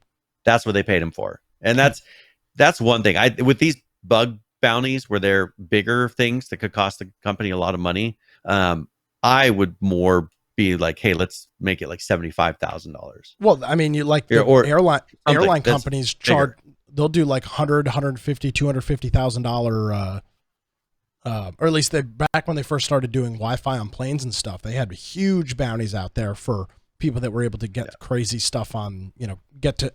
that's what they paid him for, and that's one thing. With these bug bounties, where they're bigger things that could cost the company a lot of money, I would more be like, hey, let's make it like $75,000. Well, I mean, you like the airline companies charge, they'll do like $100, $150, $250,000, or at least back when they first started doing Wi-Fi on planes and stuff, they had huge bounties out there for people that were able to get crazy stuff on, get to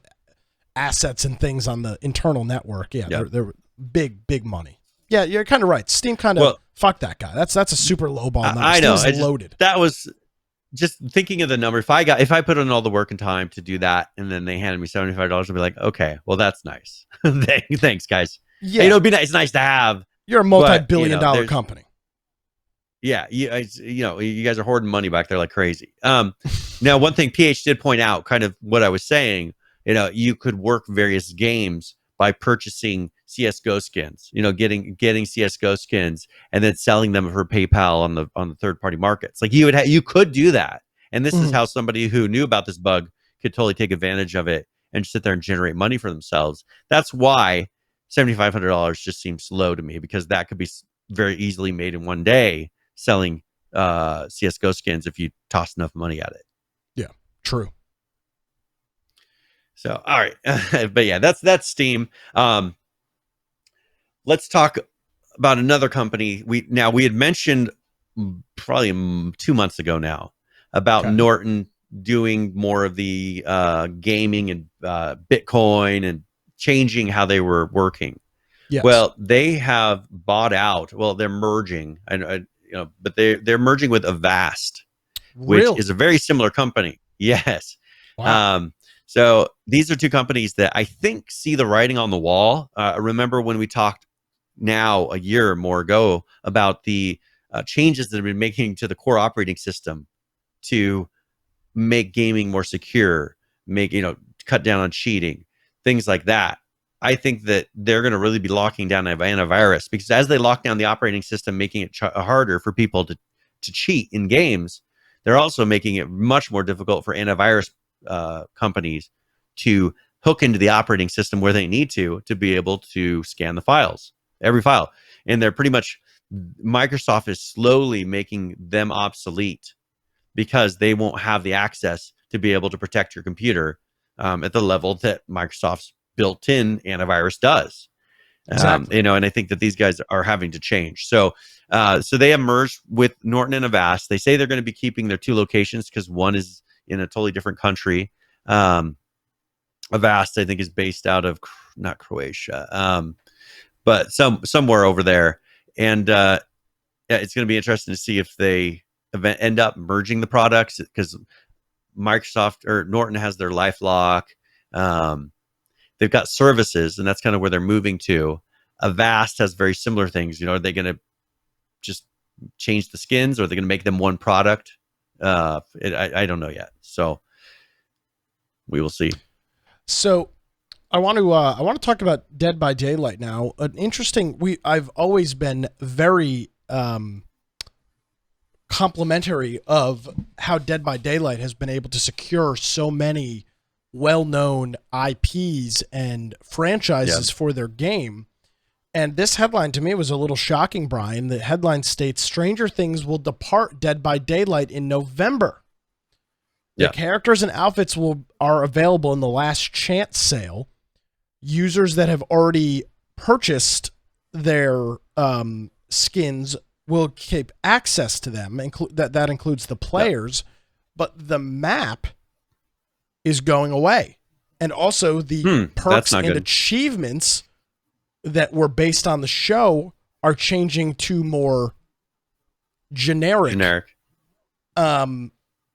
assets and things on the internal network. Yeah. They're big money. Yeah, you're kind of right. Steam kind of fuck that guy. That's a super low ball number. I know. Loaded. That was just thinking of the number. If I put in all the work and time to do that, and then they handed me $75, I'd be like, okay, well that's nice. Thanks, guys. Yeah, it'll be nice. It's nice to have. You're a multi-billion-dollar company. Yeah, you guys are hoarding money back there like crazy. Now, one thing PH did point out, kind of what I was saying, you could work various games by purchasing CS:GO skins, getting CS:GO skins and then selling them for PayPal on the third-party markets. Like you could do that, and this is how somebody who knew about this bug could totally take advantage of it and sit there and generate money for themselves. That's why $7,500 just seems low to me, because that could be very easily made in one day selling CS:GO skins if you toss enough money at it. Yeah, true. So, all right. But yeah, that's Steam. Let's talk about another company. We had mentioned probably 2 months ago now about Norton doing more of the gaming and Bitcoin and changing how they were working. Yes. Well, they have bought out. Well, they're merging, but they're merging with Avast, which is a very similar company. Yes. Wow. So these are two companies that I think see the writing on the wall. Remember when we talked a year or more ago about the changes that have been making to the core operating system to make gaming more secure, cut down on cheating, things like that. I think that they're going to really be locking down antivirus, because as they lock down the operating system, making it harder for people to cheat in games, they're also making it much more difficult for antivirus companies to hook into the operating system where they need to be able to scan the files, every file. And they're pretty much, Microsoft is slowly making them obsolete because they won't have the access to be able to protect your computer at the level that Microsoft's built-in antivirus does. Exactly. And I think that these guys are having to change. So they have merged with Norton and Avast. They say they're going to be keeping their two locations because one is in a totally different country. Avast, I think, is based out of not Croatia, but somewhere over there. And it's going to be interesting to see if they end up merging the products, because Microsoft or Norton has their LifeLock. They've got services, and that's kind of where they're moving to. Avast has very similar things. Are they going to just change the skins, or are they going to make them one product? I don't know yet. So we will see. So I want to talk about Dead by Daylight now. An interesting. I've always been very complimentary of how Dead by Daylight has been able to secure so many well-known IPs and franchises for their game. And this headline to me was a little shocking, Brian. The headline states, Stranger Things will depart Dead by Daylight in November. The characters and outfits are available in the last chance sale. Users that have already purchased their skins will keep access to them. That includes the players, but the map is going away. And also the perks and achievements that were based on the show are changing to more generic.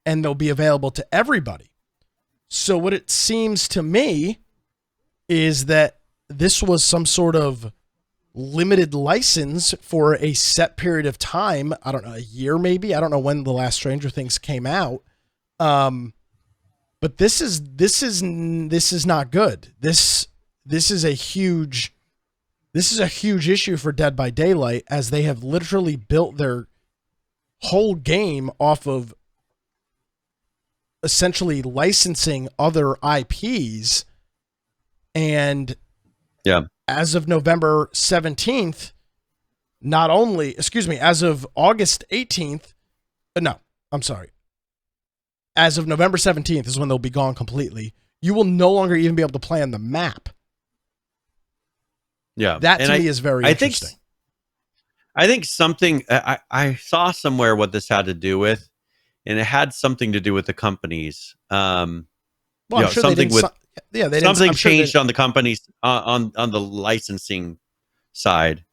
And they'll be available to everybody. So what it seems to me is that this was some sort of limited license for a set period of time. I don't know, a year maybe. I don't know when the last Stranger Things came out. But this is not good. This is a huge issue for Dead by Daylight, as they have literally built their whole game off of essentially licensing other IPs. And as of November 17th, as of August 18th, no, I'm sorry. as of November 17th is when they'll be gone completely. You will no longer even be able to play on the map. Yeah. That to me is very interesting. I think something I saw somewhere what this had to do with, and it had something to do with the companies. Well, I'm sure something with something sure changed on the companies on the licensing side,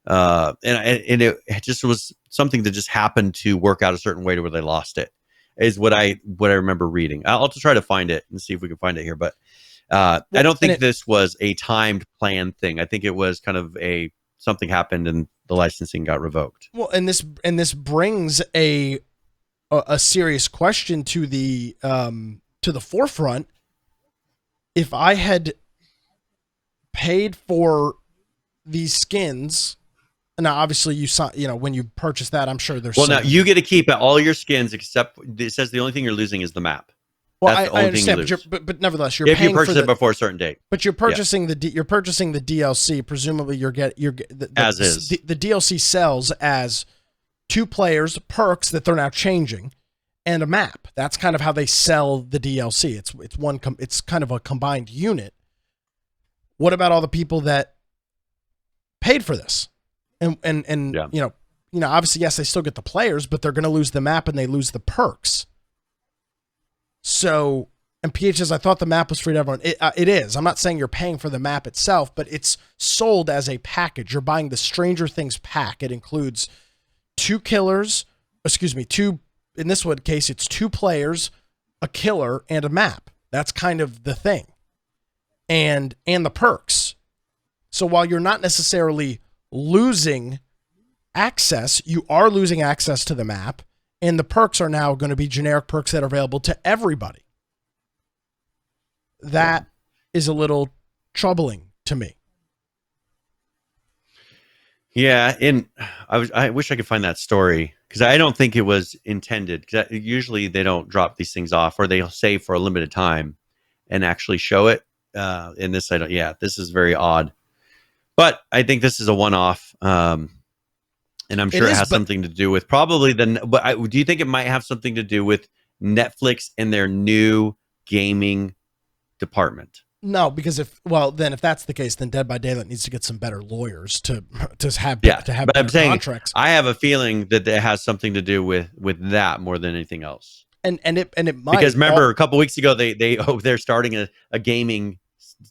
and it just was something that just happened to work out a certain way to where they lost it. Is what I remember reading. I'll try to find it and see if we can find it here, but I don't think this was a timed planned thing. I think it was kind of something happened and the licensing got revoked. Well, and this brings a serious question to the forefront. If I had paid for these skins, now obviously you saw, when you purchase that, I'm sure there's now you get to keep all your skins except it says the only thing you're losing is the map. Well, I understand, but nevertheless, you're if paying you purchase for it before a certain date. But you're purchasing the DLC. Presumably, the DLC sells as 2 players, perks that they're now changing, and a map. That's kind of how they sell the DLC. It's kind of a combined unit. What about all the people that paid for this? And obviously, yes, they still get the players, but they're going to lose the map and they lose the perks. So, and PH says, I thought the map was free to everyone. It is. I'm not saying you're paying for the map itself, but it's sold as a package. You're buying the Stranger Things pack. It includes 2 killers, in this one case, it's 2 players, a killer, and a map. That's kind of the thing. And the perks. So while you're not necessarily losing access, you are losing access to the map. And the perks are now going to be generic perks that are available to everybody. That is a little troubling to me. Yeah, and I wish I could find that story because I don't think it was intended. Usually they don't drop these things off, or they'll save for a limited time and actually show it. In this, I don't. Yeah, this is very odd. But I think this is a one-off. And I'm sure it has something to do with probably but do you think it might have something to do with Netflix and their new gaming department? No, because if that's the case, then Dead by Daylight needs to get some better lawyers to have better contracts. I have a feeling that it has something to do with that more than anything else. And it might, because remember a couple weeks ago they're starting a gaming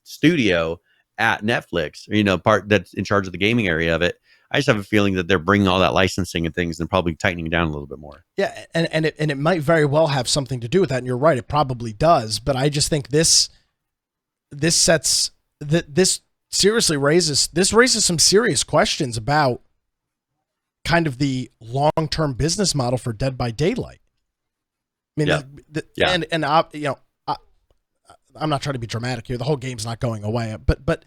studio at Netflix, part that's in charge of the gaming area of it. I just have a feeling that they're bringing all that licensing and things and probably tightening down a little bit more. Yeah, and it might very well have something to do with that. And you're right, it probably does. But I just think this raises some serious questions about kind of the long-term business model for Dead by Daylight. I mean, I'm not trying to be dramatic here. The whole game's not going away, but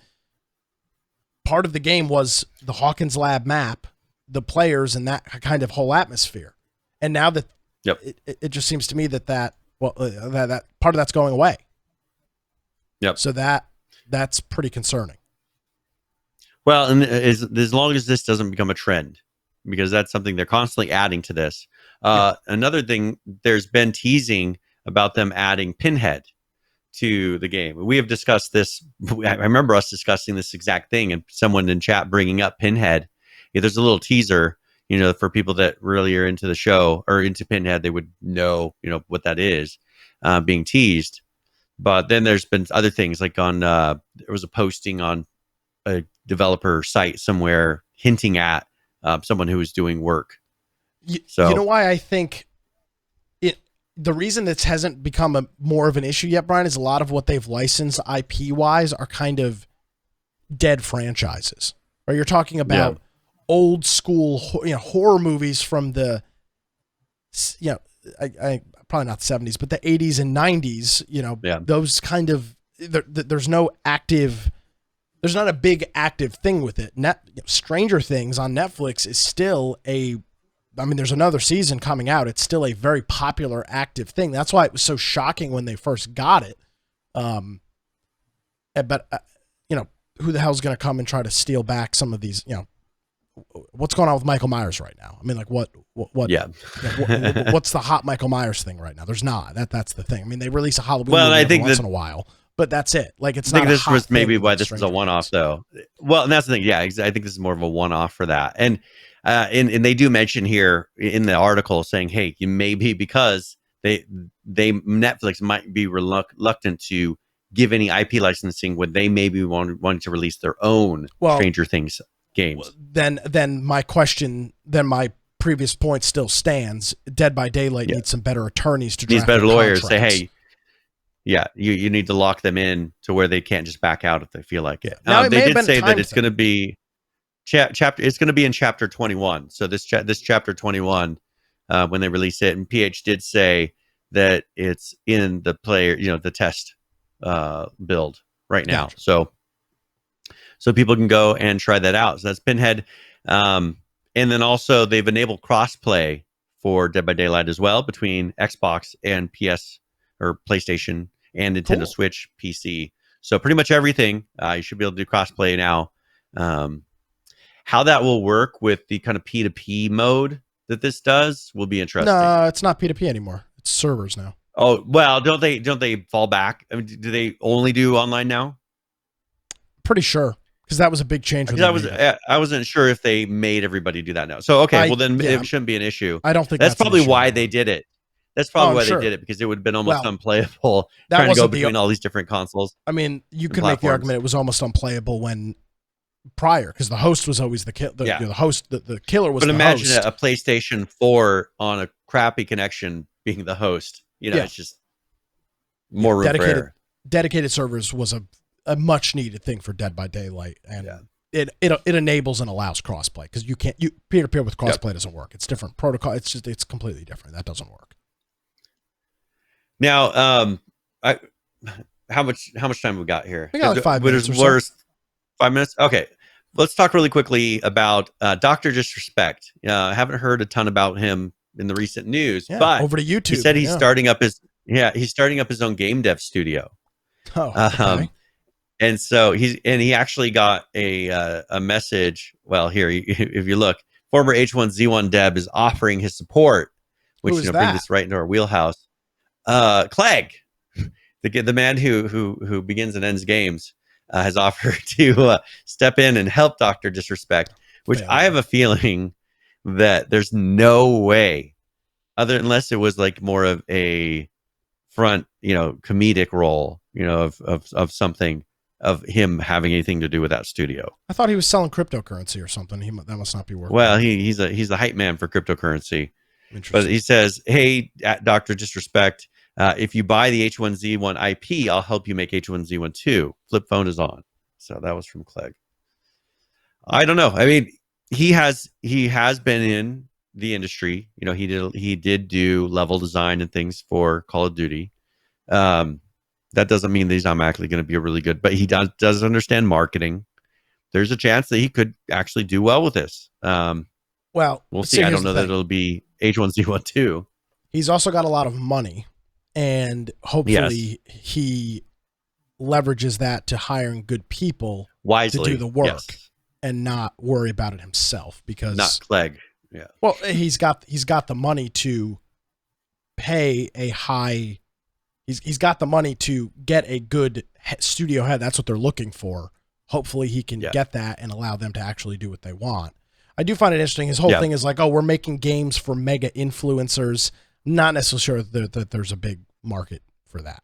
part of the game was the Hawkins Lab map, the players, and that kind of whole atmosphere. And now that it just seems to me that part of that's going away. Yep. So that's pretty concerning. Well, and as long as this doesn't become a trend, because that's something they're constantly adding to this. Another thing, there's been teasing about them adding Pinhead to the game. We have discussed this. I remember us discussing this exact thing and someone in chat bringing up Pinhead. Yeah, there's a little teaser, for people that really are into the show or into Pinhead, they would know, what that is being teased. But then there's been other things like there was a posting on a developer site somewhere hinting at someone who was doing work. You know why I think the reason this hasn't become more of an issue yet, Brian, is a lot of what they've licensed IP-wise are kind of dead franchises. Or you're talking about old school, horror movies from the, probably not the 70s, but the 80s and 90s. Those kind of there's not a big active thing with it. Stranger Things on Netflix is still there's another season coming out. It's still a very popular, active thing. That's why it was so shocking when they first got it. But who the hell's going to come and try to steal back some of these, what's going on with Michael Myers right now? I mean, like what what's the hot Michael Myers thing right now? There's not. That's the thing. I mean, they release a Halloween movie every once in a while, but that's it. Like it's not. I think this was maybe why this is a one-off, though. Well, and that's the thing. Yeah, I think this is more of a one-off for that. And they do mention here in the article saying, hey, you may be because they Netflix might be reluctant to give any IP licensing when they maybe wanting to release their own Stranger Things games. Then my previous point still stands. Dead by Daylight needs some better attorneys to draft needs better lawyers. Contracts. Say, hey, you need to lock them in to where they can't just back out if they feel like it. Now, they did say that it's going to be chapter. It's going to be in chapter 21. So this chapter 21 when they release it, and PH did say that it's in the player, the test build right now. Gotcha. So people can go and try that out. So that's Pinhead. And then also they've enabled crossplay for Dead by Daylight as well between Xbox and PS or PlayStation and Nintendo Switch PC. So pretty much everything you should be able to do crossplay now. How that will work with the kind of P2P mode that this does will be interesting. No, it's not P2P anymore. It's servers now. Oh, well, don't they fall back? I mean, do they only do online now? Pretty sure, because that was a big change. I wasn't sure if they made everybody do that now. So okay, then it shouldn't be an issue. I don't think that's probably why they did it. That's probably why they did it, because it would have been almost unplayable trying to go between all these different consoles. I mean, you could make the argument it was almost unplayable when prior, because the host was always the killer. The host, the killer was. But imagine a PlayStation 4 on a crappy connection being the host. It's just more room for error. Dedicated servers was a much needed thing for Dead by Daylight, and it enables and allows crossplay, because you can't peer-to-peer with crossplay doesn't work. It's different protocol. It's completely different. That doesn't work. Now, how much time we got here? We got like 5 minutes. 5 minutes. Okay, let's talk really quickly about Dr. Disrespect. I haven't heard a ton about him in the recent news, but over to YouTube. He said he's starting up his own game dev studio. Oh, okay. And so he actually got a message. Well, here, if you look, former H1Z1 dev is offering his support, which brings us right into our wheelhouse. Clegg, the man who begins and ends games, has offered to step in and help Dr. Disrespect, which I have a feeling that there's no way, unless it was like more of a front, comedic role, of something, of him having anything to do with that studio. I thought he was selling cryptocurrency or something. That must not be working. Well, he's the hype man for cryptocurrency. But he says, hey, at Dr. Disrespect, if you buy the H1Z1 IP, I'll help you make H1Z1 too. Flip phone is on. So that was from Clegg. I don't know. I mean, he has been in the industry. He did do level design and things for Call of Duty. That doesn't mean that he's automatically going to be a really good, but he does understand marketing. There's a chance that he could actually do well with this. Well, we'll see. I don't know that it'll be H1Z1 too. He's also got a lot of money, and hopefully he leverages that to hiring good people wisely to do the work and not worry about it himself, because not Clegg. Yeah. Well, he's got the money to pay a high. He's got the money to get a good studio head. That's what they're looking for. Hopefully he can get that and allow them to actually do what they want. I do find it interesting. His whole thing is like, we're making games for mega influencers. Not necessarily sure that there's a big market for that.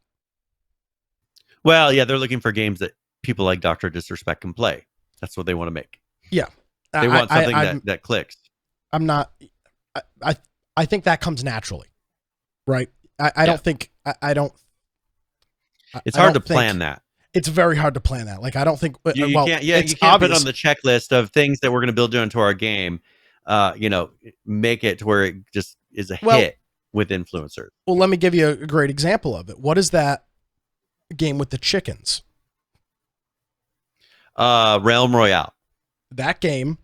Well, they're looking for games that people like Dr. Disrespect can play. That's what they want to make. Yeah. They want something that clicks. I think that comes naturally, right? I don't think, it's hard to plan that. It's very hard to plan that. Like, I don't think you can't put on the checklist of things that we're going to build into our game, make it to where it just is a hit with influencers. Well, let me give you a great example of it. What is that game with the chickens? Realm Royale. That game,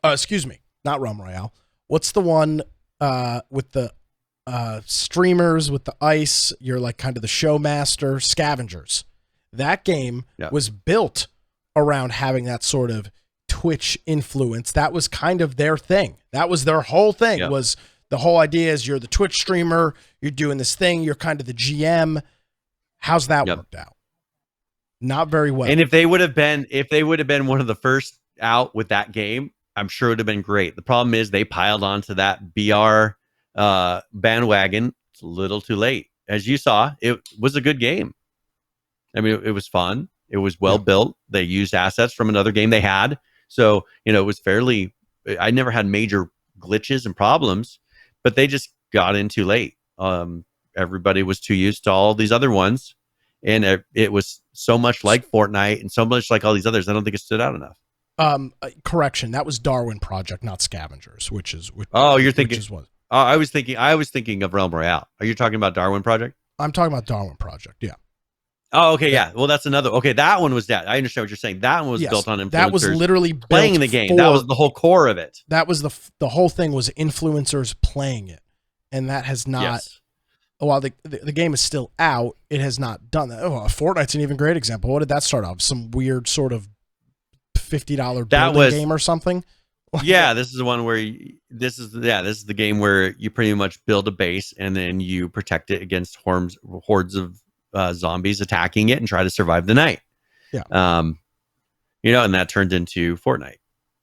excuse me, not Realm Royale. What's the one with the streamers with the ice? You're like kind of the show master. Scavengers. That game was built around having that sort of Twitch influence. That was kind of their thing. That was their whole thing. Yep. Was the whole idea is you're the Twitch streamer, you're doing this thing, you're kind of the GM. How's that worked out? Not very well. And if they would have been one of the first out with that game, I'm sure it would have been great. The problem is they piled onto that BR bandwagon. It's a little too late. As you saw, it was a good game. I mean, it was fun. It was well built. They used assets from another game they had. So, it was fairly, I never had major glitches and problems, but they just got in too late. Everybody was too used to all these other ones. And it was so much like Fortnite and so much like all these others. I don't think it stood out enough. Correction. That was Darwin Project, not Scavengers, you're thinking. I was thinking of Realm Royale. Are you talking about Darwin Project? I'm talking about Darwin Project. Yeah. Oh, okay. Yeah. Well, that's another. Okay. That one was that. I understand what you're saying. That one was built on influencers. That was literally playing the game. That was the whole core of it. That was the whole thing was influencers playing it. And that has not. Yes. While the game is still out, it has not done that. Oh, Fortnite's an even great example. What did that start off? Some weird sort of $50 building game or something? Yeah, this is the one where this is the game where you pretty much build a base and then you protect it against hordes of zombies attacking it and try to survive the night. Yeah. And that turned into Fortnite.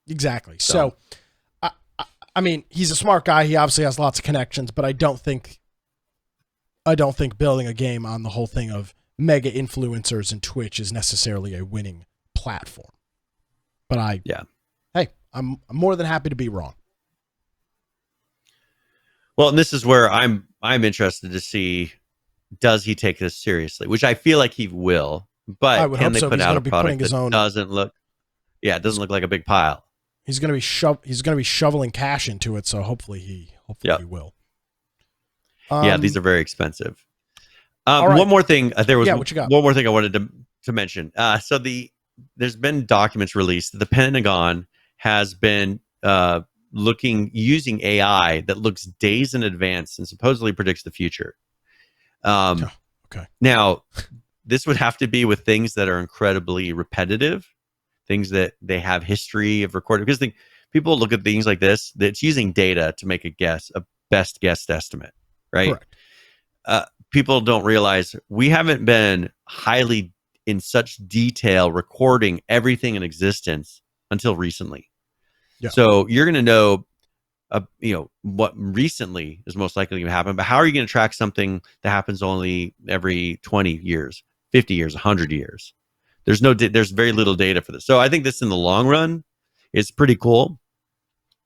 Exactly. So I mean, he's a smart guy. He obviously has lots of connections, but I don't think building a game on the whole thing of mega influencers and Twitch is necessarily a winning platform. But hey, I'm more than happy to be wrong. Well, and this is where I'm interested to see, does he take this seriously? Which I feel like he will, but can they put out a product that doesn't look like a big pile? He's going to be shoveling cash into it, so hopefully he will. These are very expensive. right. One more thing. There was what you got? one more thing I wanted to mention. There's been documents released. The Pentagon has been using AI that looks days in advance and supposedly predicts the future. Okay. Now, this would have to be with things that are incredibly repetitive, things that they have history of recording. Because people look at things like this, that's using data to make a best guess estimate. Right. Correct. People don't realize we haven't been highly in such detail recording everything in existence until recently. Yeah. So you're going to know, what recently is most likely going to happen. But how are you going to track something that happens only every 20 years, 50 years, 100 years? There's very little data for this. So I think this in the long run is pretty cool.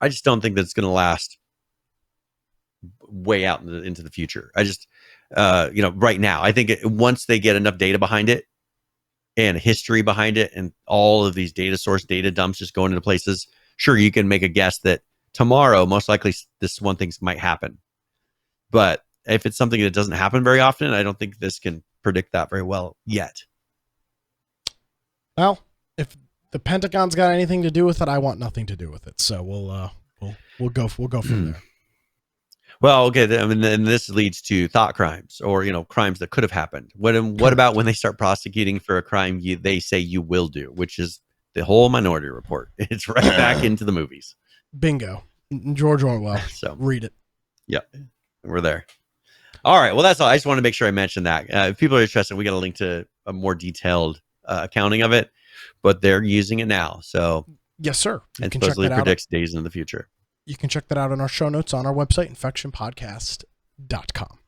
I just don't think that it's going to last way out into the future. I just, right now, I think once they get enough data behind it and history behind it and all of these data dumps just going into places, sure, you can make a guess that tomorrow, most likely this one thing might happen. But if it's something that doesn't happen very often, I don't think this can predict that very well yet. Well, if the Pentagon's got anything to do with it, I want nothing to do with it. So we'll go from there. Well, okay. Then this leads to thought crimes or, crimes that could have happened. What about when they start prosecuting for a crime they say you will do, which is the whole Minority Report. It's right back into the movies. Bingo. George Orwell. So read it. Yep. We're there. All right. Well, that's all. I just want to make sure I mention that. If people are interested, we got a link to a more detailed accounting of it, but they're using it now. So yes, sir. You can supposedly predicts days into the future. You can check that out in our show notes on our website, infectionpodcast.com.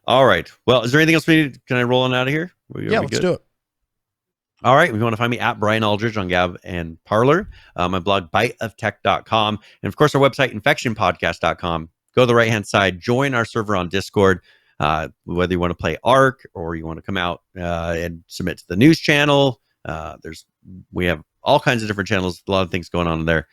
All right. Well, is there anything else we need? Can I roll on out of here? Let's do it. All right. If you want to find me at Brian Aldridge on Gab and Parler, my blog, biteoftech.com. And of course, our website, infectionpodcast.com. Go to the right-hand side, join our server on Discord. Whether you want to play ARC or you want to come out and submit to the news channel. We have all kinds of different channels, a lot of things going on in there.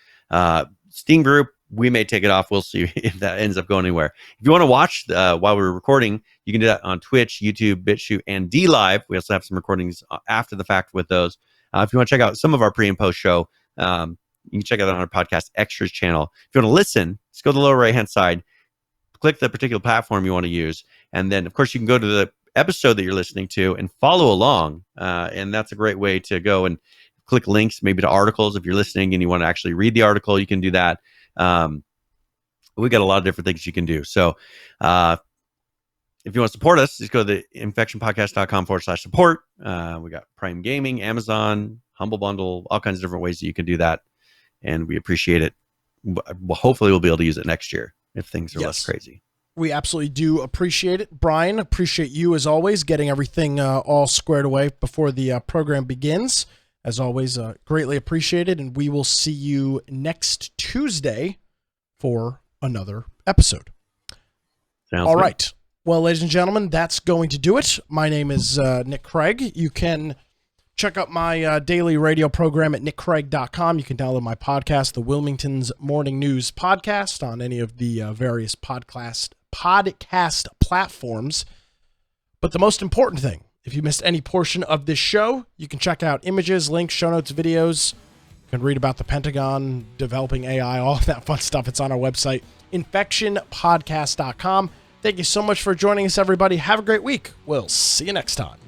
Steam group, we may take it off. We'll see if that ends up going anywhere. If you want to watch while we're recording, you can do that on Twitch, YouTube, BitChute, and DLive. We also have some recordings after the fact with those. If you want to check out some of our pre and post show, you can check it out on our podcast extras channel. If you want to listen, just go to the lower right-hand side, click the particular platform you want to use. And then, of course, you can go to the episode that you're listening to and follow along. And that's a great way to go. And click links maybe to articles. If you're listening and you want to actually read the article, you can do that. We got a lot of different things you can do. So if you want to support us, just go to the infectionpodcast.com/support. We got Prime Gaming, Amazon, Humble Bundle, all kinds of different ways that you can do that. And we appreciate it. Hopefully we'll be able to use it next year if things are less crazy. We absolutely do appreciate it. Brian, appreciate you as always, getting everything all squared away before the program begins. As always, greatly appreciated. And we will see you next Tuesday for another episode. Sounds all good. right. Well, ladies and gentlemen, that's going to do it. My name is Nick Craig. You can check out my daily radio program at nickcraig.com. You can download my podcast, the Wilmington's Morning News Podcast, on any of the various podcast platforms. But the most important thing, if you missed any portion of this show, you can check out images, links, show notes, videos. You can read about the Pentagon, developing AI, all of that fun stuff. It's on our website, infectionpodcast.com. Thank you so much for joining us, everybody. Have a great week. We'll see you next time.